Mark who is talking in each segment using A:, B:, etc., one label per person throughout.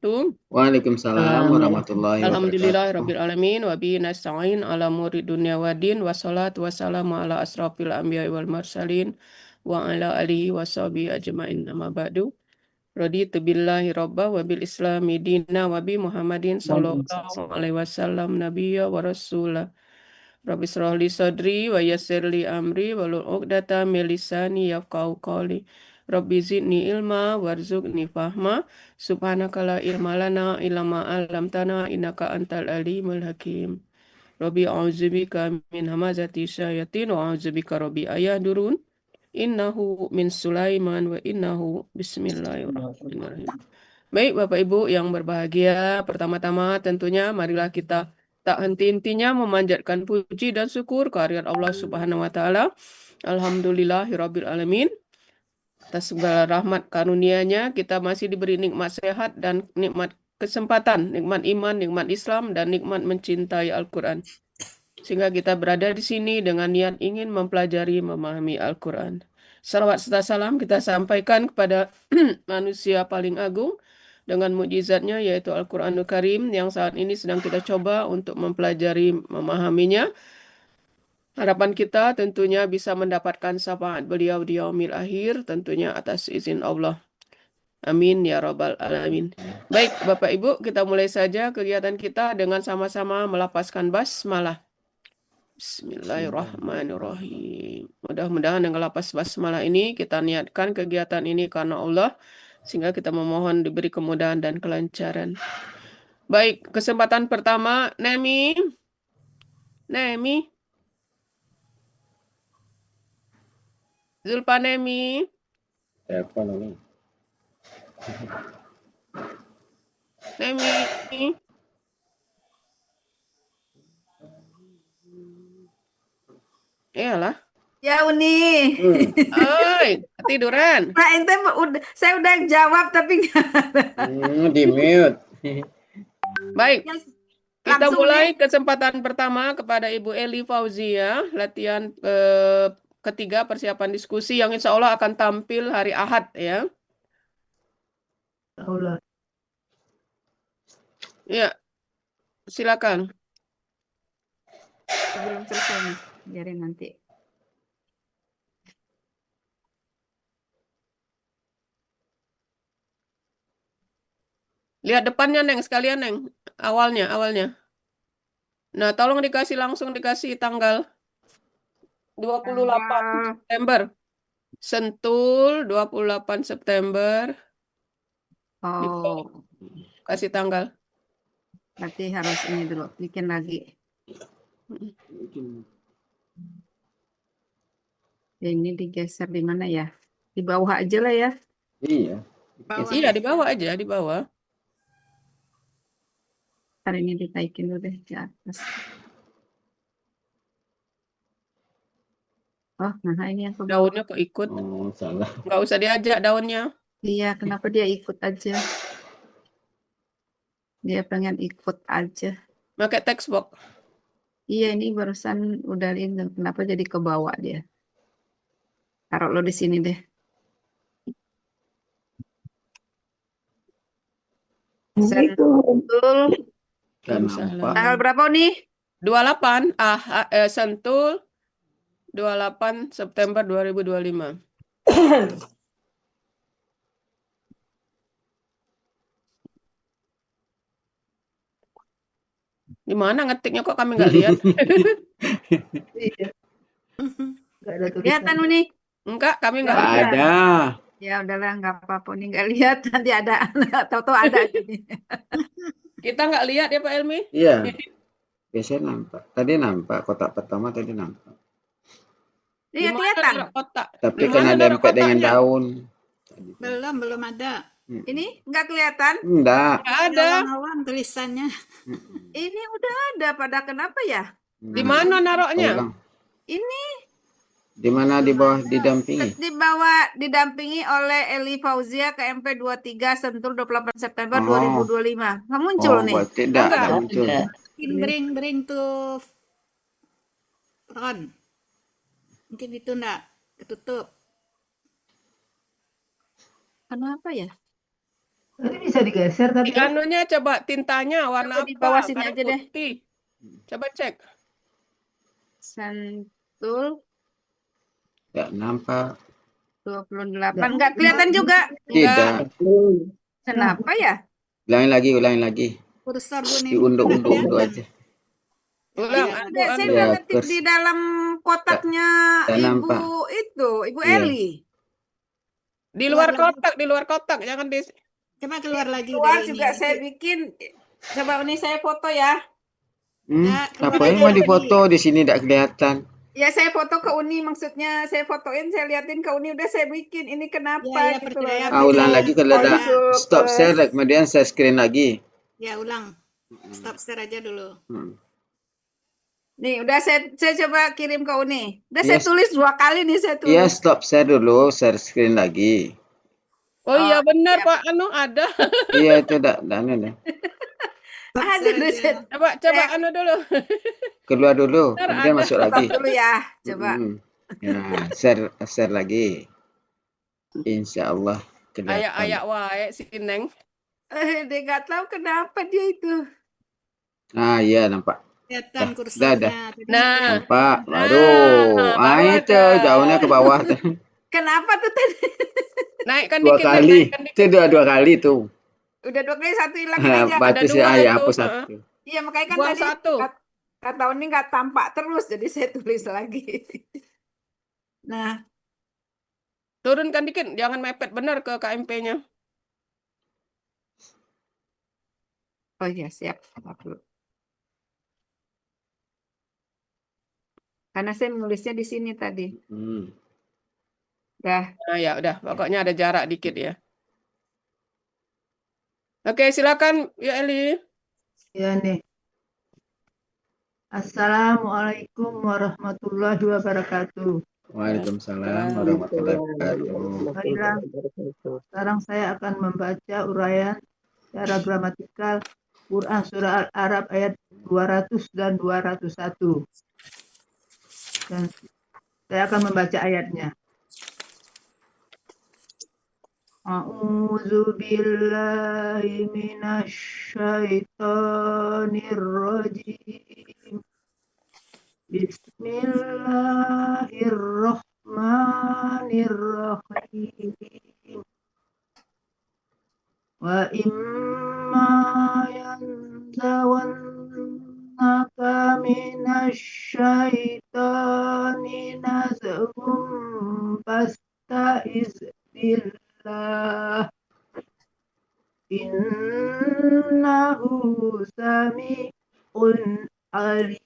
A: wabarakatuh.
B: Waalaikumsalam warahmatullahi wabarakatuh.
A: Alhamdulillahirrabbilalamin. Wa bihi nasta'in ala umuri dunya waddin. Wassalatu wassalamu ala asrafil anbiya'i wal mursalin. Wa ala alihi wa sahbihi ajma'in. Amma ba'du. Raditu billahi rabba wa bil islami dina wa bi Muhammadin sallallahu alaihi wasallam nabiyya wa rasulah. Rabbi israh li sadri wa yassir li amri wahlul 'uqdatam min lisani yafqahu qawli. Rabbi zidni ilma warzuqni fahma. Subhanaka la ilma lana illa ma 'allamtana innaka antal alimul hakim. Rabbi a'udzubika min hamazati syayatin wa a'udzubika rabbi ayahdurun. Innahu min Sulaiman wa innahu bismillahirrahmanirrahim. Baik Bapak Ibu yang berbahagia, pertama-tama tentunya marilah kita tak henti-hentinya memanjatkan puji dan syukur kehadirat Allah Subhanahu wa taala. Alhamdulillahirabbil alamin. Atas segala rahmat karunia-Nya kita masih diberi nikmat sehat dan nikmat kesempatan, nikmat iman, nikmat Islam dan nikmat mencintai Al-Qur'an. Sehingga kita berada di sini dengan niat ingin mempelajari, memahami Al-Quran. Salawat serta salam kita sampaikan kepada manusia paling agung dengan mukjizatnya yaitu Al-Quranul Karim yang saat ini sedang kita coba untuk mempelajari, memahaminya. Harapan kita tentunya bisa mendapatkan syafaat beliau di yaumil akhir, tentunya atas izin Allah. Amin ya Rabbal Alamin. Baik Bapak Ibu, kita mulai saja kegiatan kita dengan sama-sama melafazkan basmalah. Bismillahirrahmanirrahim. Mudah-mudahan dengan lapas basmalah ini kita niatkan kegiatan ini karena Allah sehingga kita memohon diberi kemudahan dan kelancaran. Baik, kesempatan pertama, Nemi. Zulpanemi.
B: Telepon ini.
A: Nemi. Iyalah.
C: Ya Uni.
A: Oi, ketiduran.
C: Nah, ente saya udah jawab tapi
B: Di mute.
A: Baik. Kita
C: langsung
A: mulai
C: nih.
A: kesempatan pertama kepada Ibu Eli Fauzia, latihan ketiga persiapan diskusi yang insya Allah akan tampil hari Ahad ya.
C: Allah.
A: Ya, silakan.
C: Belum selesai nih, biarin nanti.
A: Lihat depannya Neng sekalian Neng, awalnya. Nah, tolong langsung dikasih tanggal 28 September. Sentul 28 September.
C: Oh,
A: Kasih tanggal.
C: berarti harus ini dulu, bikin lagi. Ini digeser di mana ya? Di bawah aja lah ya.
B: Iya.
A: Iya, di bawah aja, di bawah.
C: Hari ini ditaikin dulu deh di atas. Oh, nah ini yang ke bawah.
A: Daunnya kok ikut?
B: Oh, salah.
A: Nggak usah diajak daunnya.
C: Iya, kenapa dia ikut aja? Dia pengen ikut aja.
A: Pakai text box.
C: Iya, ini barusan udah ini, kenapa jadi ke bawah dia? Taruh lo di sini deh. Sentul. Tanggal berapa nih?
A: 28. Sentul 28 September 2025. Di mana ngetiknya kok kami nggak lihat?
C: Iya. Kelihatan nih?
A: Enggak, kami nggak
B: Nggak
A: lihat.
B: ada.
C: Ya udahlah, nggak apa-apa nih, nggak lihat nanti ada, tahu-tahu ada aja nih.
A: Kita nggak lihat ya Pak Elmi?
B: Iya. Biasanya nampak. Tadi nampak kotak pertama tadi nampak.
C: Iya,
A: Di mana
C: kelihatan.
A: naruh kotak?
B: Tapi
A: Di
B: kena
A: mana naruh
B: dempet dengan
A: kotaknya?
B: daun.
D: Belum ada.
C: Ini nggak kelihatan?
B: Enggak.
A: Nggak ada.
D: Awan tulisannya.
C: Ini udah ada, pada kenapa ya?
A: Di mana naruhnya?
B: Ulang.
C: Ini
B: Di mana di bawah didampingi?
C: dibawa didampingi oleh Eli Fauzia ke MP 23 Sentul 28 September
B: Oh.
C: 2025. Nggak muncul nih.
B: Buat tidak
A: Enggak.
B: ada muncul.
D: Bring to front. Mungkin itu enggak ketutup.
C: Kenapa ya?
E: Tadi bisa digeser
A: Di
E: tapi ya.
A: anunya coba tintanya warna
C: Coba di
A: apa?
C: bawah sini
A: Kadang
C: aja deh.
A: putih. Coba cek.
C: Sentul
B: Tidak nampak.
C: 28. Nggak kelihatan juga.
A: Enggak.
B: Tidak.
C: Kenapa ya?
B: Ulangi lagi.
D: Kursor Bu nih nggak
B: Diunduh-unduh
D: kelihatan.
B: aja.
A: Ulang,
D: Iya,
A: anu,
C: Saya
A: anu.
C: udah
B: Ya,
C: ngetik di dalam kotaknya
B: tak
C: Ibu
B: nampak.
C: itu, Ibu
B: Iya.
C: Eli.
A: Di
D: Keluar
A: luar kotak, jangan di
D: coba keluar lagi
C: Keluar
D: dari
C: juga
D: ini.
C: saya bikin. Coba ini saya foto ya.
D: Ya, keluar
B: Apa yang
D: aja
B: mau
D: lagi.
B: difoto di sini tidak kelihatan?
C: Ya saya foto ke Uni, maksudnya saya fotoin, saya liatin ke Uni, udah saya bikin. Ini kenapa
D: Ya,
C: gitu loh.
D: percaya,
C: Nanti
B: Ulang
C: kalau
B: lagi kalau ada
C: masuk
B: stop
C: ke-
B: share, kemudian saya screen lagi.
D: Ya, ulang. Stop share aja dulu.
C: Nih, udah saya coba kirim ke Uni. Udah saya
B: Yes.
C: tulis 2 kali nih saya
B: Iya,
C: tulis.
B: stop share dulu, share screen lagi.
A: Oh iya benar
C: siap.
A: Pak, anu ada.
B: Iya, itu tidak anu.
D: Stop
C: Ada
D: share
C: tuh
D: aja.
A: Coba anu dulu.
B: Keluar dulu,
A: Benar
B: kemudian
A: ada.
B: masuk
C: Stop
B: lagi.
C: dulu ya, coba.
B: Ya, share lagi. Insya Allah kelihatan.
A: Ayak-ayak wae si Neng.
C: Dia nggak tahu kenapa dia itu.
B: Ah, iya nampak.
D: Kelihatan
B: Dah,
D: kursornya. Tadi nggak
A: Nah.
D: kelihatan.
B: Nampak.
A: Nah,
B: Waduh.
A: baru
B: itu
A: ada.
B: jauhnya ke bawah.
C: Kenapa tuh tadi?
A: Naikkan
B: 2
A: dikit, Neng,
B: kali.
A: naikkan
B: Itu
A: dikit.
B: 2 kali tuh.
C: Udah 2 kali, satu hilangin aja.
A: Ada
B: Batu sih
A: dua
B: ya,
A: itu,
B: hapus satu.
C: Iya, makanya kan
A: Buang
C: tadi
A: satu.
C: kata Uni nggak tampak terus, jadi saya tulis lagi. Nah,
A: Turunkan dikit, jangan mepet benar ke KMP-nya.
C: oh iya siap. Bentar dulu. Karena saya menulisnya di sini tadi. Dah.
A: Nah, ya udah, pokoknya ada jarak dikit ya. Oke, silakan ya Eli.
E: Ya nih. Assalamualaikum warahmatullahi wabarakatuh.
B: Waalaikumsalam warahmatullahi wabarakatuh.
E: Baiklah, sekarang saya akan membaca uraian secara gramatikal Quran Surah Al-A'raf ayat 200 dan 201. Dan saya akan membaca ayatnya. A'udzu billahi minasy syaithanir rajim. Bismillahirrahmanirrahim. Wa imma yanzawannaka minasy syaitani nazghun fasta'iz billah. Innahu sami'un alim.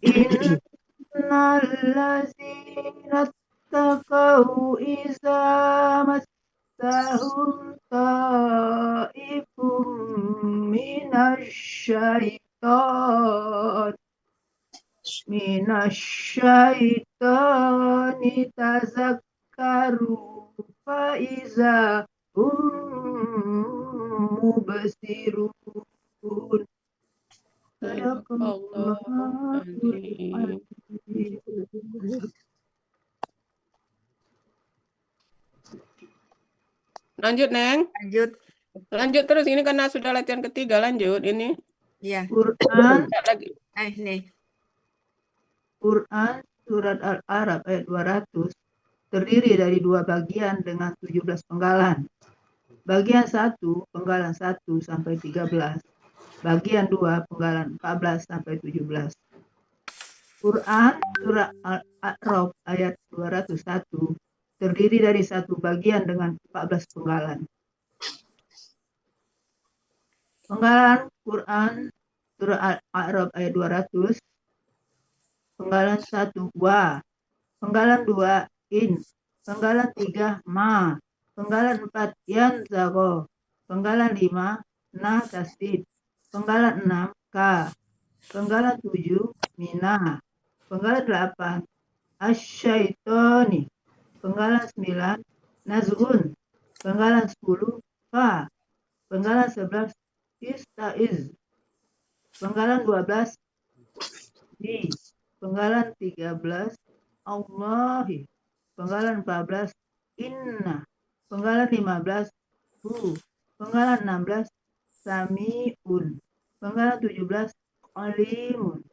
E: Innal ladzina taqaw iza massahum ta'ifum minasyaitan tazakkaru fa iza hum mubsirun.
A: Lanjut, Neng.
C: Lanjut
A: terus ini karena sudah latihan ketiga, lanjut ini.
C: Iya.
E: Quran
A: Lagi.
C: Nih.
E: Quran Surat Al-A'raf ayat 200 terdiri dari 2 bagian dengan 17 penggalan. Bagian 1, penggalan 1 sampai 13. Bagian 2, penggalan 14 sampai 17. Quran Surah Al-A'raf ayat 201 terdiri dari 1 bagian dengan 14 penggalan. Penggalan Quran Surah Al-A'raf ayat 200. Penggalan 1 wa, penggalan 2 in, penggalan 3 ma, penggalan 4 yanzago, penggalan 5 na tasdid, penggalan 6 ka, penggalan 7 mina, penggalan 8 asyaitoni, penggalan 9 nazgun, penggalan 10 fa, penggalan 11 istaiz, penggalan 12 di, penggalan 13 Allahi, penggalan 14 inna, Penggalan 15 hu. Penggalan 16 samiun. Penggalan 17 alimun.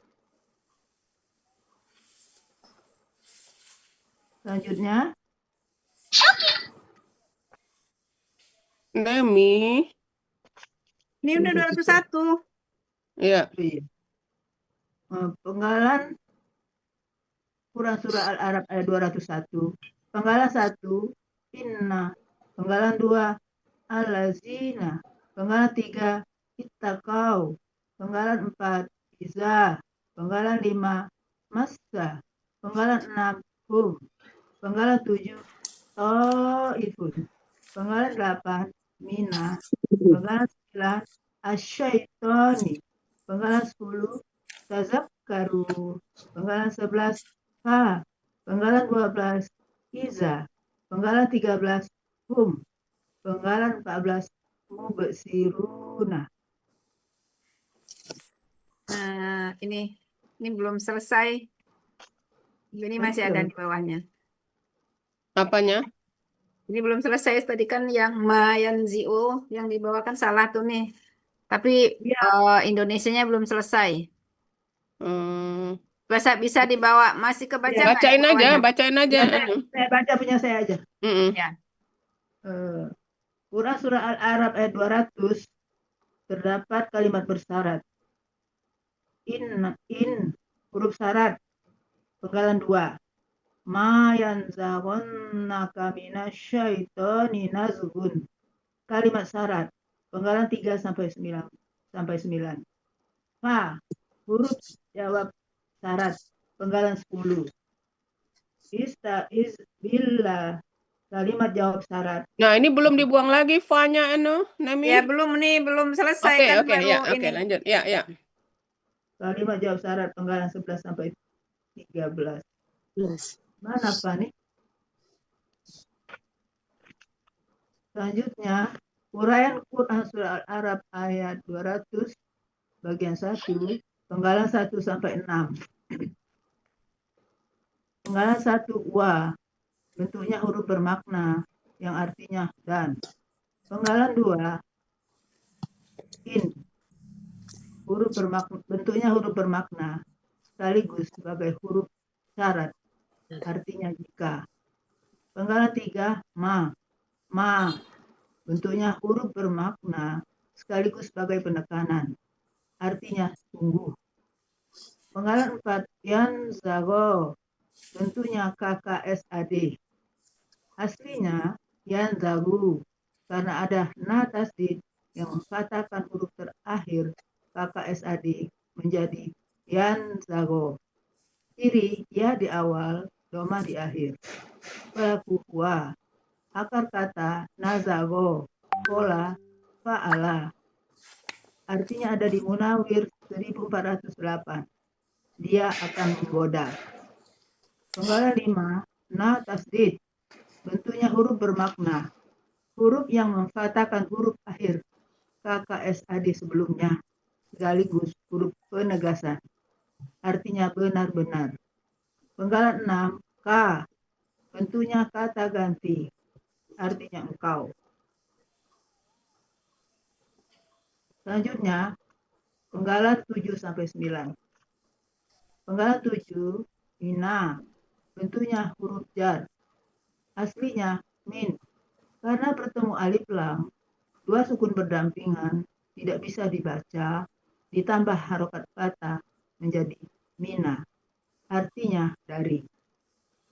E: Selanjutnya
A: Nemi.
D: Ini udah 201.
A: Ya.
E: Penggalan Quran Surah Al-Arab ayat 201. Penggalan 1 inna. Penggalan 2 al-lazina. Penggalan 3 ittaqau. Penggalan 4 iza. Penggalan 5 massa. Penggalan 6 hum. Penggalan 7 ta'ifun. Penggalan 8 mina. Penggalan 9 asyaitoni. Penggalan 10 tazakkaru. Penggalan 11 fa. Penggalan 12 iza. Penggalan 13 hum. Penggalan 14 mubsiruna.
C: Nah, ini belum selesai. Ini masih ada di bawahnya.
A: Apanya?
C: Ini belum selesai. Tadi kan yang mayanzi'u yang dibawakan salah tuh nih. Tapi Indonesianya belum selesai.
A: Hmm.
C: Bisa dibawa, masih kebaca nggak
A: Bacain
C: yang
A: aja,
C: bawahnya?
A: bacain aja.
E: Saya baca punya saya aja.
C: Ya.
E: Quran Surah Al-Arab ayat 200 terdapat kalimat bersyarat. In huruf syarat. Penggalan 2. Ma yanzaghannaka minasyaitoni nazghun. Kalimat syarat. Penggalan 3 sampai 9. Fa huruf jawab syarat. Penggalan 10. Billah. Kalimat jawab syarat.
A: Nah, ini belum dibuang lagi fa-nya Nemi.
C: Ya, belum selesai
A: Oke,
C: kan
A: oke,
C: baru
A: ya,
C: ini.
A: oke, lanjut. Ya.
E: Kalimat jawab syarat penggalan 11 sampai 13. Mana Pak nih? Selanjutnya, uraian Quran Surah Al-Arab ayat 200 bagian 1, penggalan 1 sampai 6. Penggalan 1 wa, bentuknya huruf bermakna yang artinya dan. Penggalan 2 in, bentuknya huruf bermakna sekaligus sebagai huruf syarat artinya jika. Penggalan 3 ma, bentuknya huruf bermakna sekaligus sebagai penekanan artinya sungguh. Penggalan 4 yanzago, bentuknya KKSAD. Aslinya yanzagu karena ada na tasdid yang memfathahkan huruf terakhir KKSAD menjadi yanzago. Ciri ya di awal, doma di akhir. Pelaku wa, akar kata nazago, pola, fa'ala. Artinya ada di Munawir 1408. Dia akan menggoda. Penggalan 5, na tasdid. Bentuknya huruf bermakna. Huruf yang memfathahkan huruf akhir KKSAD sebelumnya. Sekaligus huruf penegasan. Artinya benar-benar. Penggalan 6, ka. Bentuknya kata ganti. Artinya engkau. Selanjutnya, penggalan 7 sampai 9. Penggalan 7, ina. Bentuknya huruf jar. Aslinya min. Karena bertemu alif lam, dua sukun berdampingan, tidak bisa dibaca, ditambah harokat fathah menjadi mina. Artinya dari.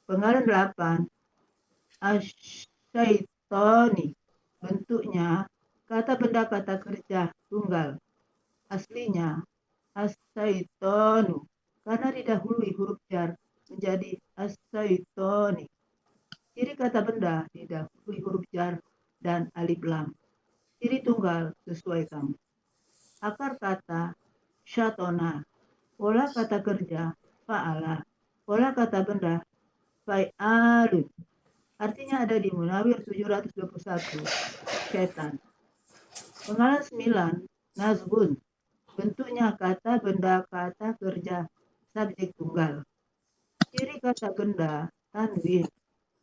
E: Penggalan 8, asyaitoni. Bentuknya kata benda kata kerja tunggal. Aslinya asyaitonu. Karena didahului huruf jar menjadi asyaitoni. Ciri kata benda didahului huruf jar dan alif lam. Ciri tunggal sesuai kamu. Akar kata syatona. Pola kata kerja fa'ala. Pola kata benda fa'alun. Artinya ada di Munawir 721. Syaitan. Penggalan 9. Nazbun. Bentuknya kata benda kata kerja subjek tunggal. Ciri kata benda tanwin.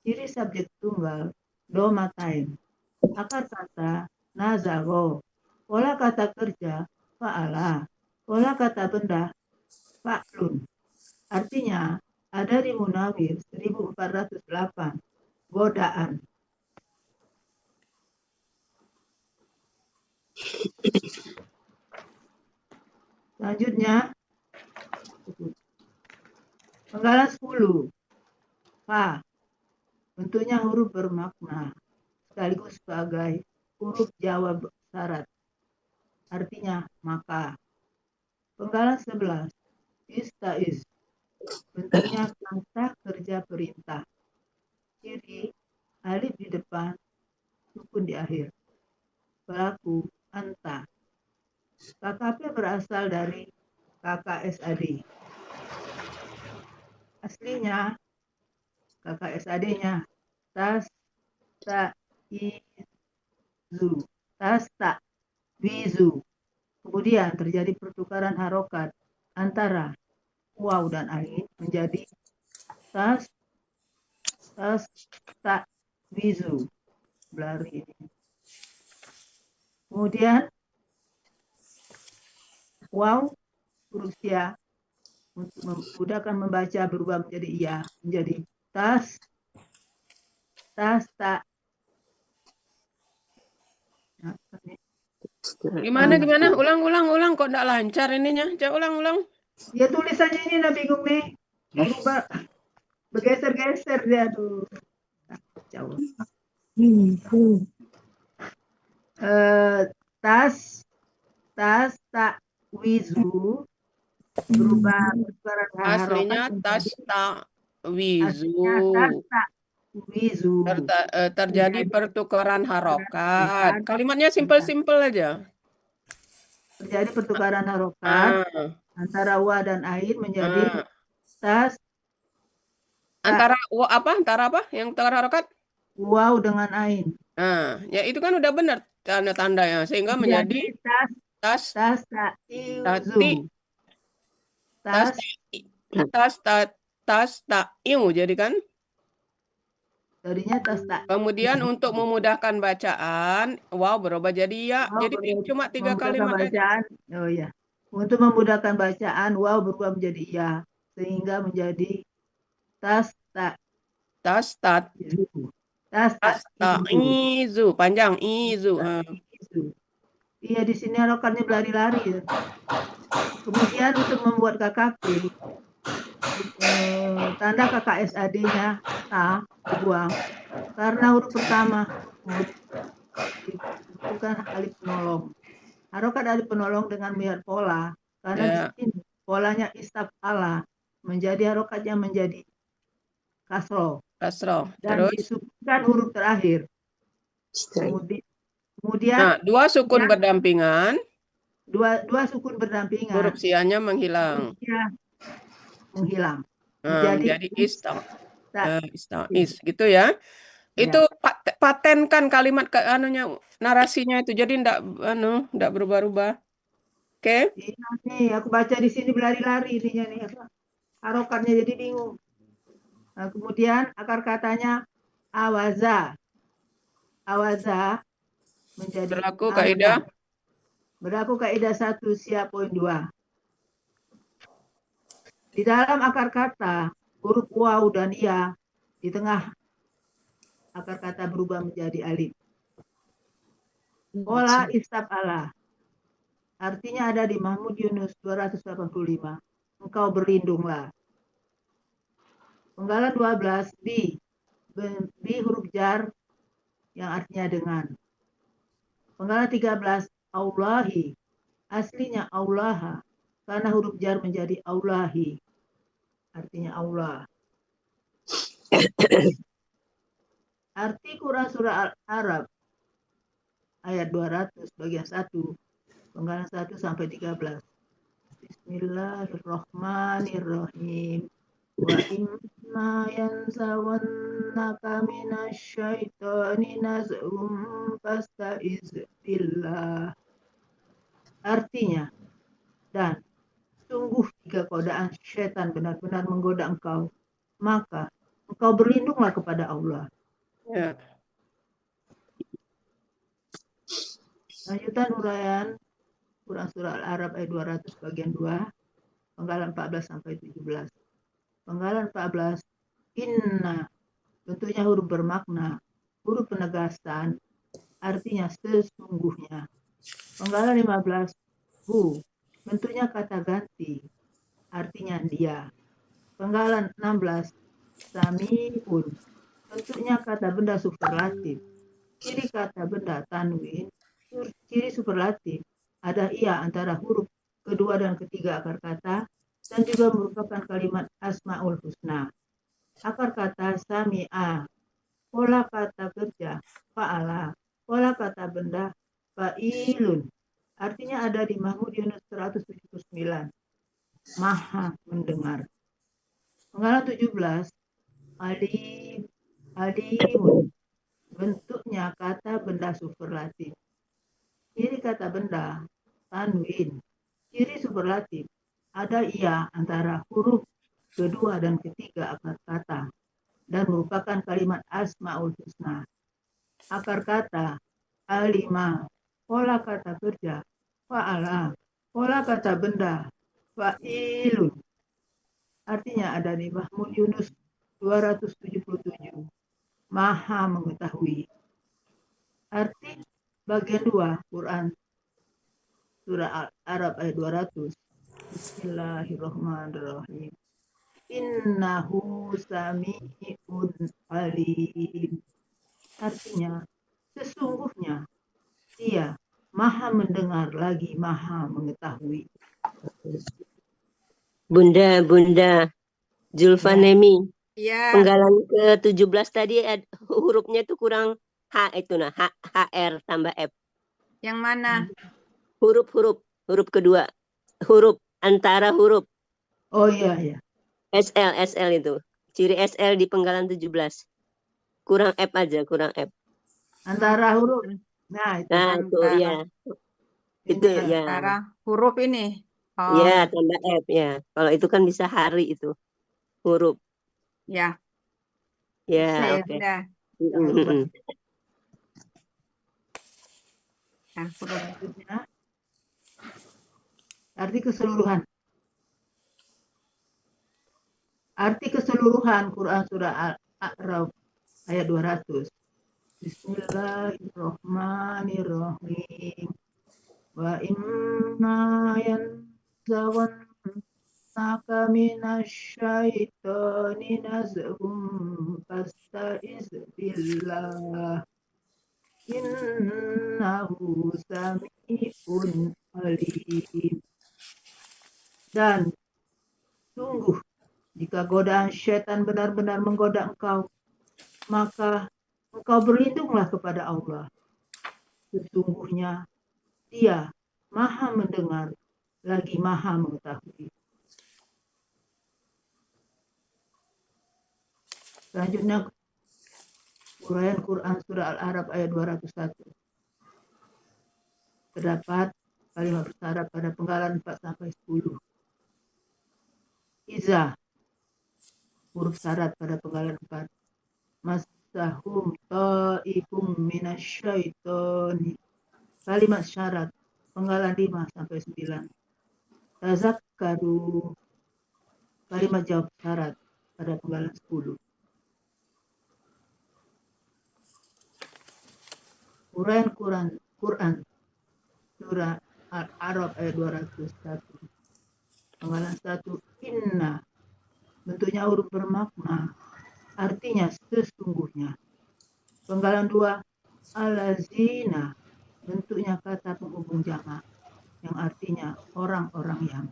E: Ciri subjek tunggal domatain. Akar kata nazaro. Pola kata kerja fa'ala. Pola kata benda fa'lun. Artinya ada di Munawir 1408. Godaan. Selanjutnya penggalan 10. Fa. Bentuknya huruf bermakna sekaligus sebagai huruf jawab syarat. Artinya maka. Penggalan 11. Istaiz. Bentuknya kata kerja perintah. Ciri alif di depan, sukun di akhir. Pelaku anta. KKP berasal dari KKSAD. Aslinya KKSAD-nya tas tak izu. Tas tak wizu. Kemudian terjadi pertukaran harokat antara waw dan ain menjadi tas tak wizu. Belari ini. Kemudian waw huruf sia untuk memudahkan membaca berubah menjadi iya, menjadi tas tak. Nah,
A: Gimana? Ulang kok enggak lancar ininya. Coba ulang.
E: ya tulisannya ini nah bingung nih. Berubah, bergeser-geser dia tuh. Jauh. Tas tak wizu berubah pertukaran
A: Aslinya
E: harokat
A: tas tak wizu.
E: tas tak wizu.
A: Terjadi pertukaran harokat. Kalimatnya simpel-simpel aja.
E: Terjadi pertukaran harokat antara wa dan ain menjadi tas
A: Antara apa? Yang terharokat?
E: waw dengan ain.
A: Nah, ya itu kan udah benar tanda-tandanya sehingga menjadi tas
E: tas tak izu.
A: tas tak iu jadi kan?
E: Tadinya tas tak.
A: Kemudian untuk memudahkan bacaan, wow berubah jadi ya. Jadi cuma 3 kalimat
E: bacaan. Oh ya. Untuk memudahkan bacaan, waw berubah menjadi iya sehingga menjadi tas tak
A: izu panjang izu.
E: Iya di sini harokatnya berlari-lari. Kemudian untuk membuat KKP tanda KKSAD-nya ta dibuang karena huruf pertama bukan alif penolong. Harokat alif penolong dengan melihat pola karena di sini polanya istaf'ala menjadi harokatnya menjadi kasroh. Dan
A: Terus
E: disukunkan huruf terakhir. Kemudian
A: nah, dua sukun berdampingan.
E: Dua sukun berdampingan.
A: Huruf sianya menghilang. Menjadi istaiz gitu ya. Itu patenkan kalimat narasinya itu jadi enggak berubah-ubah. Oke?
E: Iya nih, aku baca di sini berlari-lari ininya nih. Harokatnya jadi bingung. Nah, kemudian akar katanya awaza menjadi berlaku kaidah 1 siap poin 2. Di dalam akar kata huruf waw dan ya di tengah akar kata berubah menjadi alif. Pola istaf'ala artinya ada di Mahmud Yunus 285. Engkau berlindunglah. Penggalan 12 bi huruf jar yang artinya dengan. Penggalan 13 Allahi aslinya Allah karena huruf jar menjadi Allahi artinya Allah. Arti Quran surah Al-Arab ayat 200 bagian 1 penggalan 1 sampai 13. Bismillahirrahmanirrahim. Wa imma yansawannaka minasyaitani naz'um fasta'iz billah. Artinya, dan sungguh jika godaan syaitan benar-benar menggoda engkau, maka engkau berlindunglah kepada Allah.
A: Ya.
E: Lanjutan uraian Quran Surah Al-A'raf ayat 200 bagian 2, penggalan 14 sampai 17. Penggalan 14, inna, bentuknya huruf bermakna, huruf penegasan, artinya sesungguhnya. Penggalan 15, hu, bentuknya kata ganti, artinya dia. Penggalan 16, sami'un, bentuknya kata benda superlatif. Ciri kata benda tanwin, ciri superlatif, ada ia antara huruf kedua dan ketiga akar kata, dan juga merupakan kalimat asmaul husna. Akar kata sami'a, pola kata kerja, fa'ala, pola kata benda, fa'ilun. Artinya ada di Mahmud Yunus 179, maha mendengar. Penggalan 17, alimun, bentuknya kata benda superlatif. Ciri kata benda, tanwin. Ciri superlatif, ada ia antara huruf kedua dan ketiga akar kata, dan merupakan kalimat asmaul husna. Akar kata, alima, pola kata kerja, fa'ala, pola kata benda, fa'ilun. Artinya ada di Mahmud Yunus 277, maha mengetahui. Arti bagian 2 Quran Surah Al-A'raf ayat 200. Bismillahirrahmanirrahim. Innahu sami'un alim. Artinya, sesungguhnya dia maha mendengar lagi maha mengetahui.
F: Bunda Zulfanemi,
C: Ya,
F: penggalan ke-17 tadi hurufnya tuh kurang H itu nah, HR tambah F.
C: yang mana?
F: Huruf kedua. Huruf antara huruf
E: Oh iya, iya.
F: SL itu. Ciri SL di penggalan 17. Kurang F aja, kurang F.
E: Antara huruf. Nah, itu.
F: Nah, itu
C: Antara.
F: ya. Itu ya.
C: Antara huruf ini. Oh,
F: Ya, tambah F ya. Kalau itu kan bisa hari itu. Huruf.
C: ya.
F: Ya,
E: Saya
F: oke.
C: Udah. Nah, huruf.
E: Selanjutnya, arti keseluruhan. Arti keseluruhan Quran Surah Al-A'raf ayat 200. Bismillahirrahmanirrahim. Wa imma yanzaghannaka minasyaitani nazghun fasta'iz billah. Innahu sami'un alim. Dan sungguh jika godaan syaitan benar-benar menggoda engkau, maka engkau berlindunglah kepada Allah. Sesungguhnya Dia maha mendengar lagi maha mengetahui. Selanjutnya uraian Quran Surah Al-A'raf ayat 201. Terdapat kalimat bersyarat pada penggalan 4 sampai 10. Iza, huruf syarat pada penggalan 4. Masahum ta'ifum minasyaitoni. Kalimat syarat penggalan 5 sampai 9. Tazakkaru, kalimat jawab syarat pada penggalan 10. Uraian Quran Surah Al-A'raf ayat 201. Penggalan 1, inna, bentuknya huruf bermakna, artinya sesungguhnya. Penggalan 2, alazina, bentuknya kata penghubung jamak, yang artinya orang-orang yang.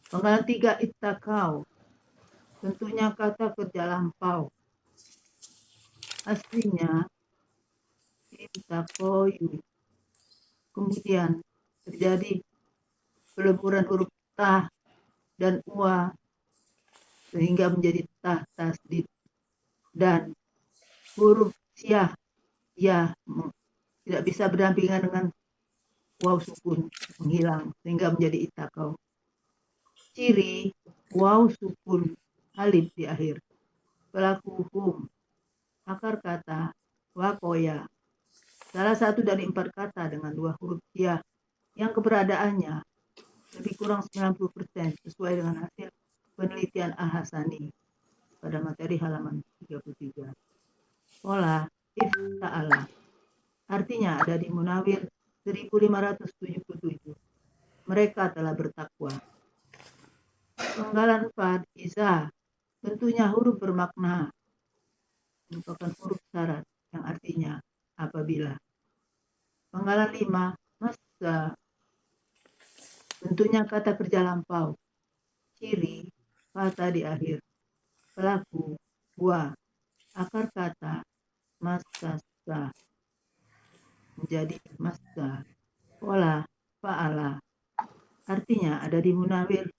E: Penggalan 3, ittakau, bentuknya kata kerja lampau, aslinya ittakoyu. Kemudian terjadi peleburan huruf ta dan wa sehingga menjadi ta tasdid, dan huruf syah ya tidak bisa berdampingan dengan waw sukun, menghilang sehingga menjadi itakau. Ciri waw sukun alif di akhir. Pelaku hum, akar kata wakoya, Salah satu dari 4 kata dengan 2 huruf ya yang keberadaannya lebih kurang 90% sesuai dengan hasil penelitian Al-Hasani pada materi halaman 33. Pola ifta'ala artinya ada di Munawir 1577. Mereka telah bertakwa. Penggalan 4 Iza tentunya huruf bermakna merupakan huruf syarat yang artinya apabila. Penggalan 5 masa tentunya kata kerja lampau. Ciri kata di akhir. Pelaku wa akar kata masa menjadi masa. Pola fa'ala artinya ada di Munawir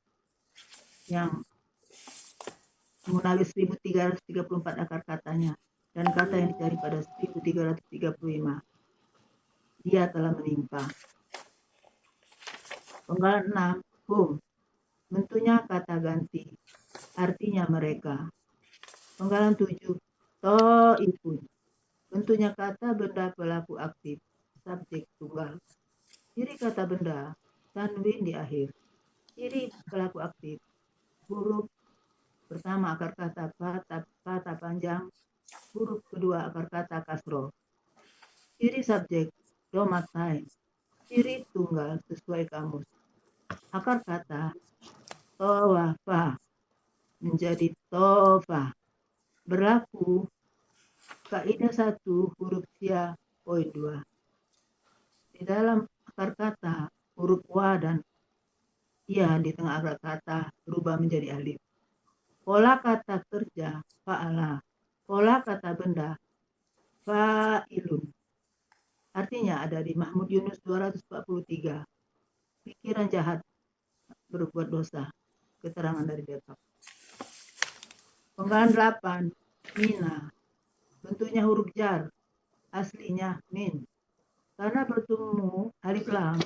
E: yang Munawir 1334 akar katanya dan kata yang dicari pada 1335. Dia telah menimpa. Penggalan 6 hum bentuknya kata ganti artinya mereka. Penggalan 7 to'ifun bentuknya kata benda pelaku aktif subjek tunggal. Ciri kata benda tanwin di akhir. Ciri pelaku aktif huruf pertama akar kata kata panjang, huruf kedua akar kata kasro. Ciri subjek domatain. Ciri tunggal sesuai kamus. Akar kata towafa menjadi tofa. Berlaku kaidah 1 huruf ya poin 2. Di dalam akar kata huruf wa dan ya di tengah akar kata berubah menjadi alif. Pola kata kerja fa'ala. Pola kata benda fa'ilun. Artinya ada di Mahmud Yunus 243. Pikiran jahat berbuat dosa. Keterangan dari Depak. Penggalan 8 mina. Bentuknya huruf jar. Aslinya min. Karena bertemu alif lam,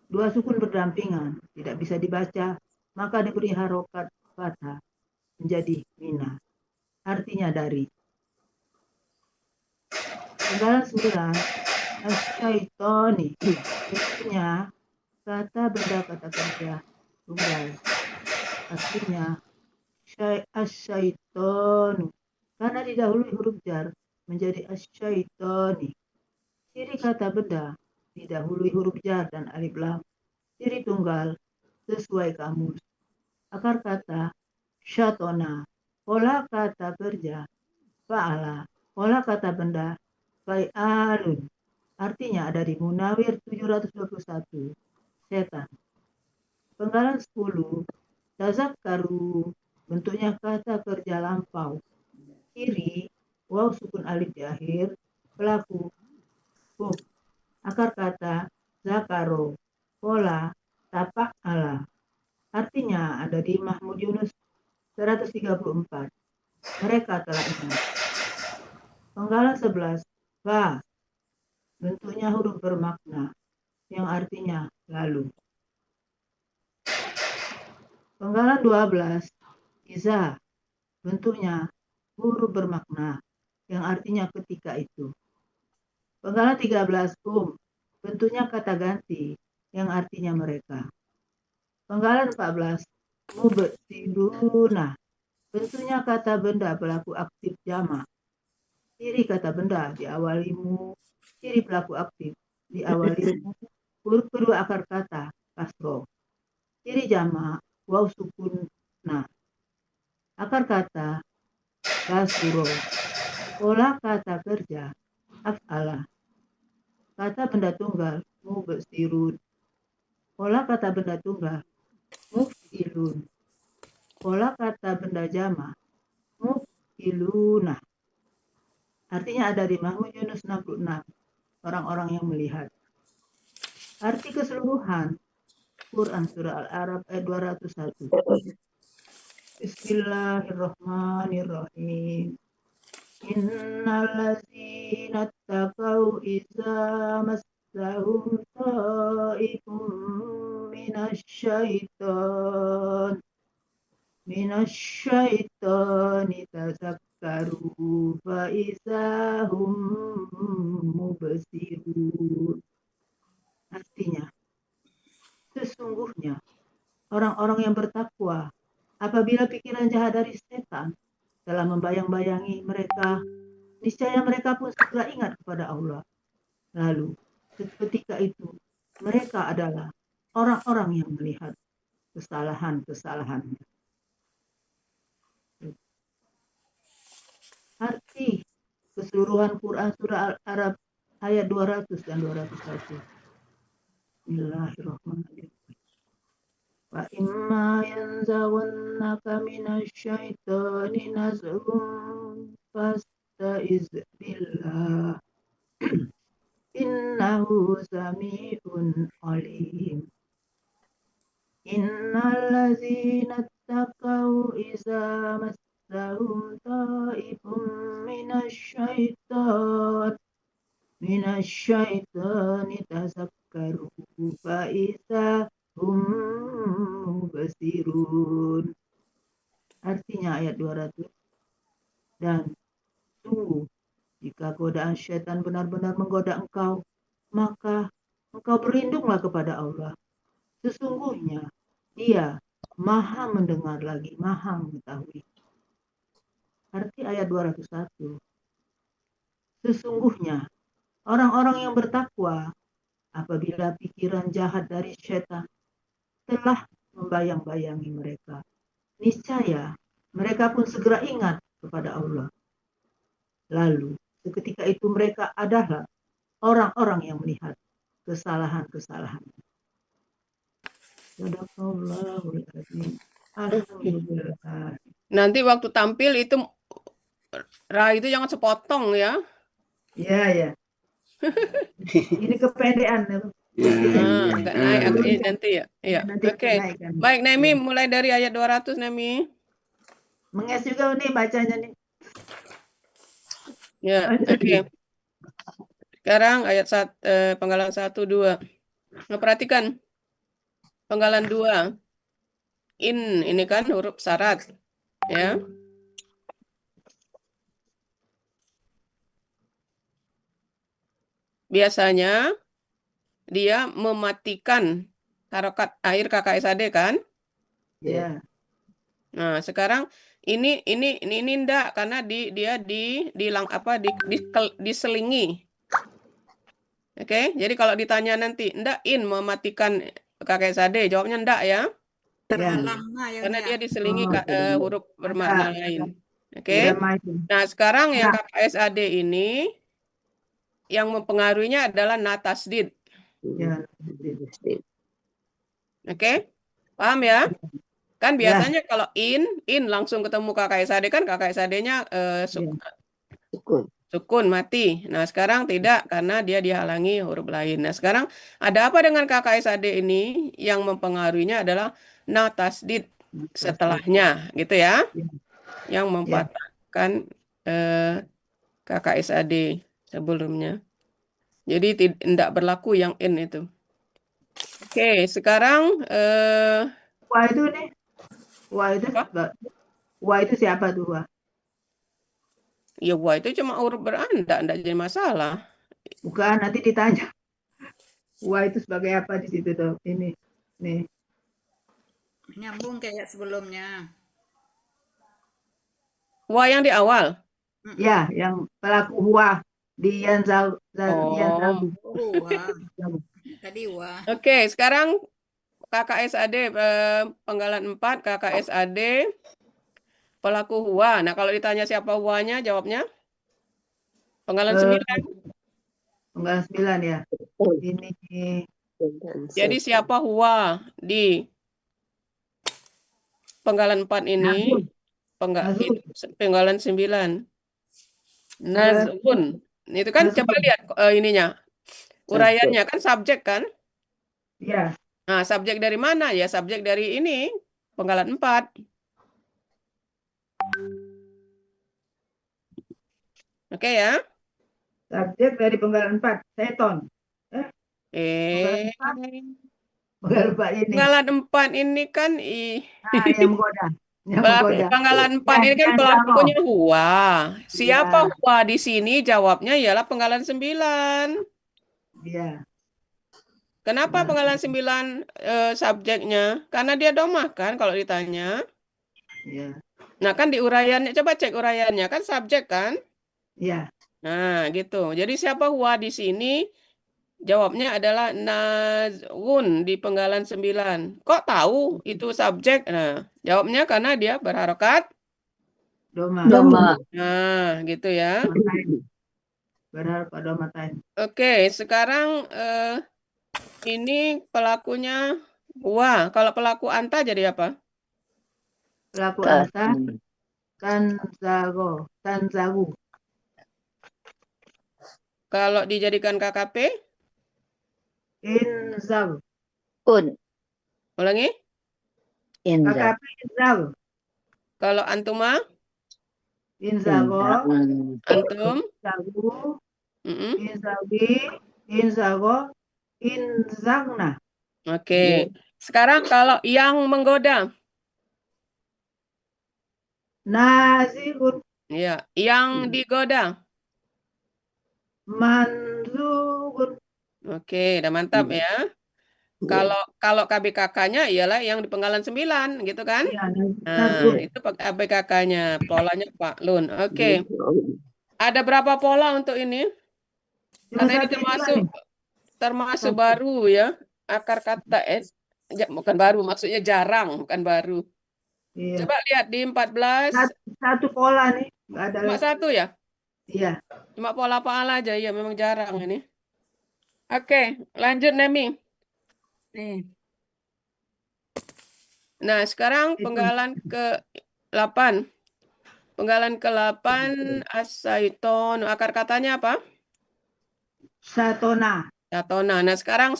E: 2 sukun berdampingan, tidak bisa dibaca, maka diberi harokat fathah menjadi mina. Artinya dari. Penggalan 9 asyaitoni. Bentuknya kata benda kata kerja tunggal. Aslinya asyaitonu. Karena didahului huruf jar menjadi asyaitoni. Ciri kata benda didahului huruf jar dan alif lam. Ciri tunggal sesuai kamus. Akar kata syatona. Pola kata kerja fa'ala. Pola kata benda fa'alun. Artinya ada di Munawir 721. Setan. Penggalan 10 tazakkaru. Bentuknya kata kerja lampau. Ciri waw sukun alif di akhir. Pelaku hub. Akar kata zakaro. Pola tapak ala. Artinya ada di Mahmud Yunus 134. Mereka telah ingat. Penggalan 11 fa. Bentuknya huruf bermakna yang artinya lalu. Penggalan 12 iza. Bentuknya huruf bermakna yang artinya ketika itu. Penggalan 13 bentuknya kata ganti yang artinya mereka. Penggalan 14 mubtiluna. Bentuknya kata benda pelaku aktif jamak. Ciri kata benda diawali mu. Ciri pelaku aktif diawali mu. Huruf kedua akar kata kasro. Ciri jamak waw sukun na. Akar kata kasuro. Pola kata kerja af'ala. Kata benda tunggal mubtilun. Pola kata benda tunggal muf'ilun. Pola kata benda jama muf'iluna. Artinya ada di Mahmud Yunus 66. Orang-orang yang melihat. Arti keseluruhan Quran Surah Al-A'raf ayat 201. Bismillahirrahmanirrahim. Innallazina taqaw iza massahum ta'ifum minasyaitan tazakkaru fa iza hum mubsirun. Artinya, sesungguhnya orang-orang yang bertakwa, apabila pikiran jahat dari setan telah membayang-bayangi mereka, niscaya mereka pun segera ingat kepada Allah. Lalu, seketika itu, mereka adalah orang-orang yang melihat kesalahan-kesalahannya. Arti keseluruhan Quran Surah Al-Arab ayat 200 dan 201. Bismillahirrahmanirrahim. Wa imma yanzaghannaka minasyaitani nazghun fasta'iz billah. Innahu sami'un alim. Innal ladzina taqaw iza massahum ta'ifun minasyaitan tazakkaru fa iza hum mubsirun. Artinya ayat 200. Dan sungguh jika godaan syaitan benar-benar menggoda engkau, maka engkau berlindunglah kepada Allah. Sesungguhnya Dia Maha mendengar lagi Maha mengetahui. Arti ayat 201. Sesungguhnya orang-orang yang bertakwa, apabila pikiran jahat dari syaitan telah membayang-bayangi mereka, niscaya mereka pun segera ingat kepada Allah. Lalu seketika itu mereka adalah orang-orang yang melihat kesalahan-kesalahan. Sadaqallahul azim. Alhamdulillah.
A: Nanti waktu tampil itu Ra itu jangan sepotong ya.
E: Ya. Ini kepedean.
B: Ya,
A: Agak naik nanti ya. Iya.
E: Nanti
A: Oke.
E: naikkan.
A: Baik, Nemi, mulai dari ayat 200, Nemi.
E: Menges juga nih bacanya nih.
A: Ya, oke. Sekarang ayat penggalan 1, 2. Nah, perhatikan. Penggalan 2. Ini kan huruf syarat. Ya. Biasanya dia mematikan harokat akhir KKSAD kan?
E: Ya.
A: Nah, sekarang ini enggak karena dia diselingi. Oke, jadi kalau ditanya nanti enggak mematikan KKSAD, jawabnya enggak ya.
D: Terhalang ya.
A: Karena dia diselingi huruf bermakna lain. Oke.
E: Udah main.
A: Nah, sekarang yang KKSAD ini yang mempengaruhinya adalah na tasdid.
E: Ya.
A: Oke? Paham ya? Kan biasanya kalau in langsung ketemu KKSAD kan KKSAD-nya sukun mati. Nah, sekarang tidak karena dia dihalangi huruf lain. Nah, sekarang ada apa dengan KKSAD ini? Yang mempengaruhinya adalah na tasdid setelahnya, gitu ya. Yang mempatahkan KKSAD sebelumnya. Jadi tidak berlaku yang in itu. Oke, sekarang
E: Wah itu nih. Wah itu siapa tuh, Wah?
A: ya wah itu cuma huruf beranda, enggak jadi masalah.
E: Bukan, nanti ditanya. Wah itu sebagai apa di situ tuh? Ini. Nih.
D: Nyambung kayak sebelumnya.
A: Wah yang di awal.
E: Ya, yang pelaku wah di Yanzal.
D: Tadi wah.
A: Oke, sekarang KKSAD penggalan 4 KKSAD pelaku huwa. Nah, kalau ditanya siapa huwanya, jawabnya penggalan 9.
E: Penggalan 9 ya. Ini.
A: Jadi siapa huwa di penggalan 4 ini? Penggalan 9. Nazun. Itu kan coba lihat ininya. Uraiannya kan subjek kan?
E: Ya.
A: Nah, subjek dari mana? Ya, subjek dari ini, penggalan 4. Oke ya?
E: Subjek dari penggalan 4, seton. Penggalan 4 ini.
A: Penggalan 4 ini kan
E: yang menggoda.
A: Penggalan 4 ini kan pelakunya huwa. Siapa huwa di sini? Jawabnya ialah penggalan 9.
E: Iya.
A: Kenapa penggalan 9 subjeknya? Karena dia domah kan kalau ditanya.
E: Ya,
A: Nah kan di uraiannya, coba cek uraiannya kan subjek kan?
E: ya.
A: Nah gitu. Jadi siapa huwa di sini? Jawabnya adalah nazun di penggalan 9. Kok tahu itu subjek? Nah, jawabnya karena dia berharokat.
E: Doma.
A: Nah, gitu ya.
E: Domatain. Berharap pada domatain.
A: Oke, sekarang ini pelakunya huwa. Kalau pelaku anta jadi apa?
E: Pelaku anta tanzagu.
A: Kalau dijadikan KKP,
E: Inzag.
A: ulangi.
E: KKP Inzag.
A: Kalau antuma,
E: Inzago.
A: antum,
E: Inzagu.
A: mm-mm.
E: Inzagi. Inzago. Inzagna.
A: Oke. Sekarang kalau yang menggoda,
E: Nazigun.
A: ya, yang digoda.
E: Manzugun.
A: Oke, udah mantap ya. Kalau KBKK-nya ialah yang di penggalan 9, gitu kan?
E: Ya,
A: Nah,
E: Nazgun.
A: itu KBKK-nya, polanya Pak Lun. Oke. Ada berapa pola untuk ini?
E: Cuma
A: Karena ini
E: satu juga nih.
A: termasuk
E: Satu.
A: baru ya. Akar kata bukan baru, maksudnya jarang, bukan baru.
E: Iya.
A: Coba lihat di 14,
E: Satu pola nih. Nggak ada
A: cuma
E: lagi.
A: satu ya?
E: Iya.
A: Cuma pola paala aja, ya memang jarang ini. Oke, lanjut Nemi.
D: Nih.
A: Nah, sekarang
E: Itu.
A: penggalan ke-8. Penggalan ke-8, asaiton. Akar katanya apa?
E: Satona.
A: Satona. Nah, sekarang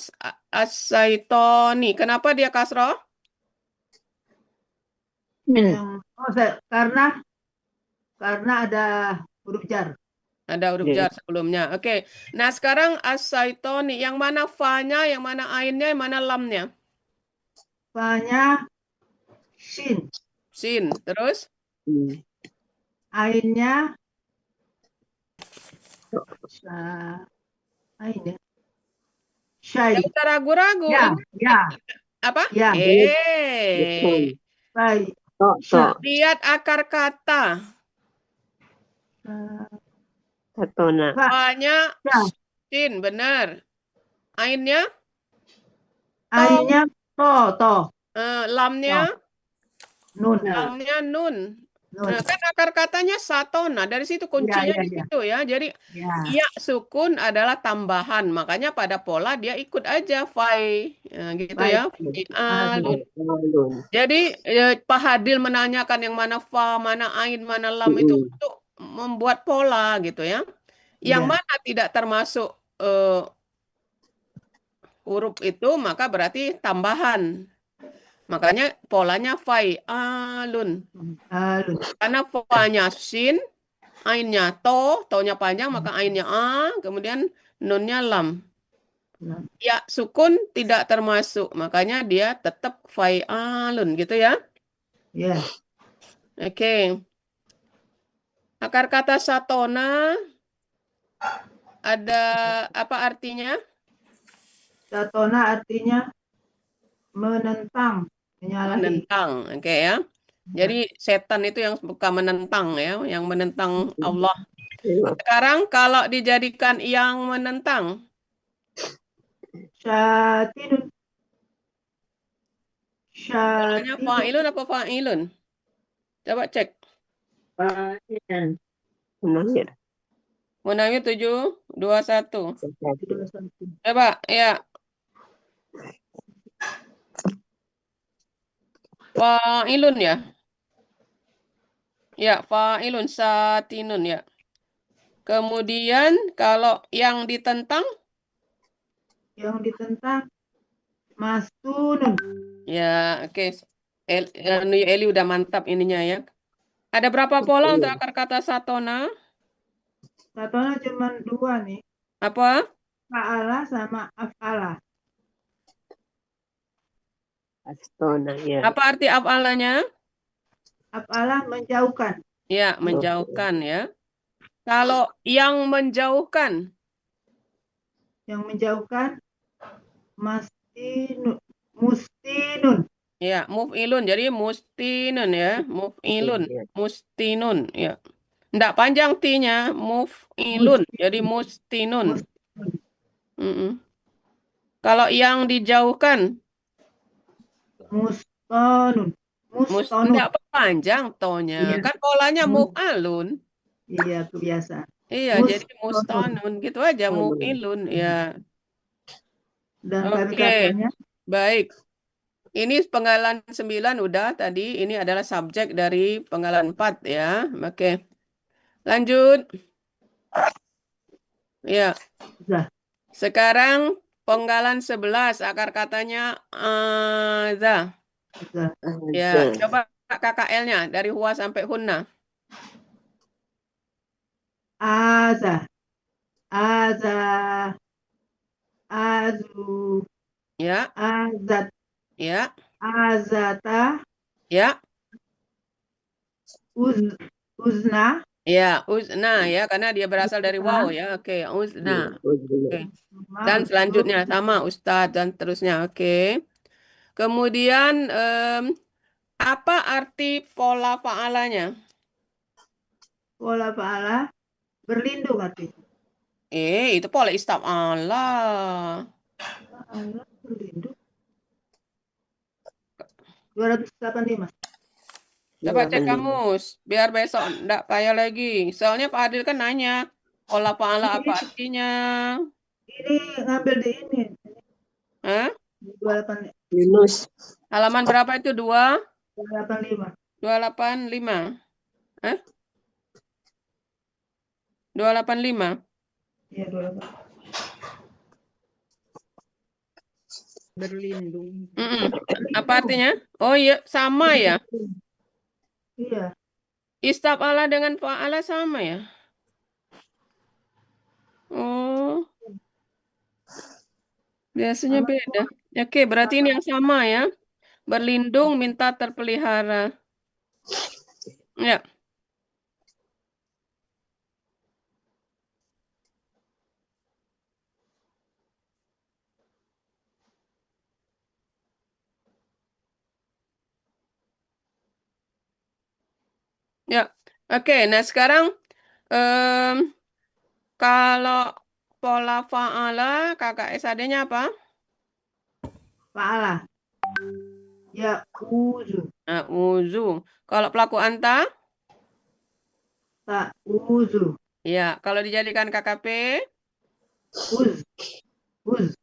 A: asaitoni. Kenapa dia kasroh?
E: Karena ada huruf jar.
A: Ada huruf jar sebelumnya. Oke. Nah, sekarang asaitoni. Yang mana fa-nya, yang mana ainnya, yang mana lamnya?
E: Fa-nya shin.
A: Sin. Terus?
E: Ainnya ain ya. Syai.
A: Tidak usah ragu-ragu.
E: Ya, ya.
A: Apa?
E: Ya. Baik.
A: Lihat akar kata.
F: Satona.
A: Fa-nya
E: Ya.
A: sin, benar. Ainnya?
E: Ainnya to.
A: Lamnya?
E: Nun.
A: Lamnya nun.
E: Nun.
A: Nah, kan akar katanya satona. Dari situ kuncinya di situ ya. Jadi ya sukun adalah tambahan. Makanya pada pola dia ikut aja fai. Nah, gitu ya. Alun. Jadi Pak Hadil menanyakan yang mana fa, mana ain, mana lam itu untuk membuat pola gitu ya. Yang mana tidak termasuk huruf itu maka berarti tambahan. Makanya polanya fai alun. Karena fa-nya sin, ainnya to-nya panjang maka ainnya a, kemudian nunnya lam. Ya sukun tidak termasuk, makanya dia tetap fai alun gitu ya.
E: Ya.
A: Oke. Akar kata satona ada apa artinya?
E: Satona artinya menentang, menyalahi.
A: Menentang, oke ya. Jadi setan itu yang suka menentang ya, yang menentang Allah. Sekarang kalau dijadikan yang menentang,
E: Syatinun.
A: polanya fa'ilun apa fa'ilun? Coba cek. Munawir 7, 2, 1. Coba, ya. Fa'ilun ya. Ya, fa'ilun satinun ya. Kemudian kalau yang ditentang?
E: Yang ditentang mastunun.
A: Ya, oke. Eli udah mantap ininya ya. Ada berapa pola untuk akar kata satona?
E: Satona cuma 2 nih.
A: Apa?
E: Fa'ala sama af'ala.
A: Apa arti af'alanya?
E: Af'ala menjauhkan.
A: Ya, menjauhkan ya. Kalau yang menjauhkan?
E: Yang menjauhkan mustinun.
A: Ya, muf'ilun. Jadi mustinun ya. Muf'ilun. Mustinun. Ya. Nggak panjang T-nya. Muf'ilun. Jadi mustinun.
E: Mustinun.
A: Mm-mm. Kalau yang dijauhkan,
E: Mustonun. Mustonun.
A: nggak panjang tonya.
E: Iya.
A: Kan polanya
E: Mus-
A: muf'alun.
E: Iya, kebiasaan.
A: Iya, jadi
E: Mustonun.
A: mustonun. Gitu aja, muf'ilun. Ya.
E: Dan
A: Oke.
E: kata-katanya
A: Baik. Ini penggalan 9 udah tadi. Ini adalah subjek dari penggalan 4 ya. Oke. Lanjut. Ya.
E: sudah.
A: Sekarang penggalan 11 akar katanya aza.
E: Sudah.
A: Ya, coba KKL-nya dari huwa sampai hunna.
E: Aza. Aza. Azu.
A: Ya,
E: Azat.
A: ya,
E: Azata.
A: ya.
E: Uzna.
A: Ya, uzna ya karena dia berasal dari waw ya. Oke, uzna. Oke. Dan selanjutnya sama ustadz dan terusnya. Oke. Kemudian apa arti pola fa'alanya?
E: Pola fa'ala berlindung artinya.
A: Itu pola istaf'ala.
E: Fa'ala berlindung. 285.
A: Coba cek kamus, biar besok enggak payah lagi. Soalnya Pak Adil kan nanya, pola fa'ala apa artinya?
E: Ini ngambil di ini.
A: Hah?
E: 28,
F: Yunus.
A: Halaman berapa itu?
E: 285.
A: 285. Hah? 285.
E: Iya, 28.
D: Berlindung.
A: Apa artinya? Oh iya, sama ya.
E: Iya.
A: Istaf'ala dengan fa'ala sama ya. Oh, biasanya beda. Oke, berarti ini yang sama ya. Berlindung, minta terpelihara. Ya. Ya. Oke, nah sekarang kalau pola fa'ala kakak SAD-nya apa?
E: Fa'ala. Ya, uzu.
A: Nah, uzu. Kalau pelaku anta?
E: Tak uzu.
A: Ya, kalau dijadikan KKP?
E: Uz. Uz.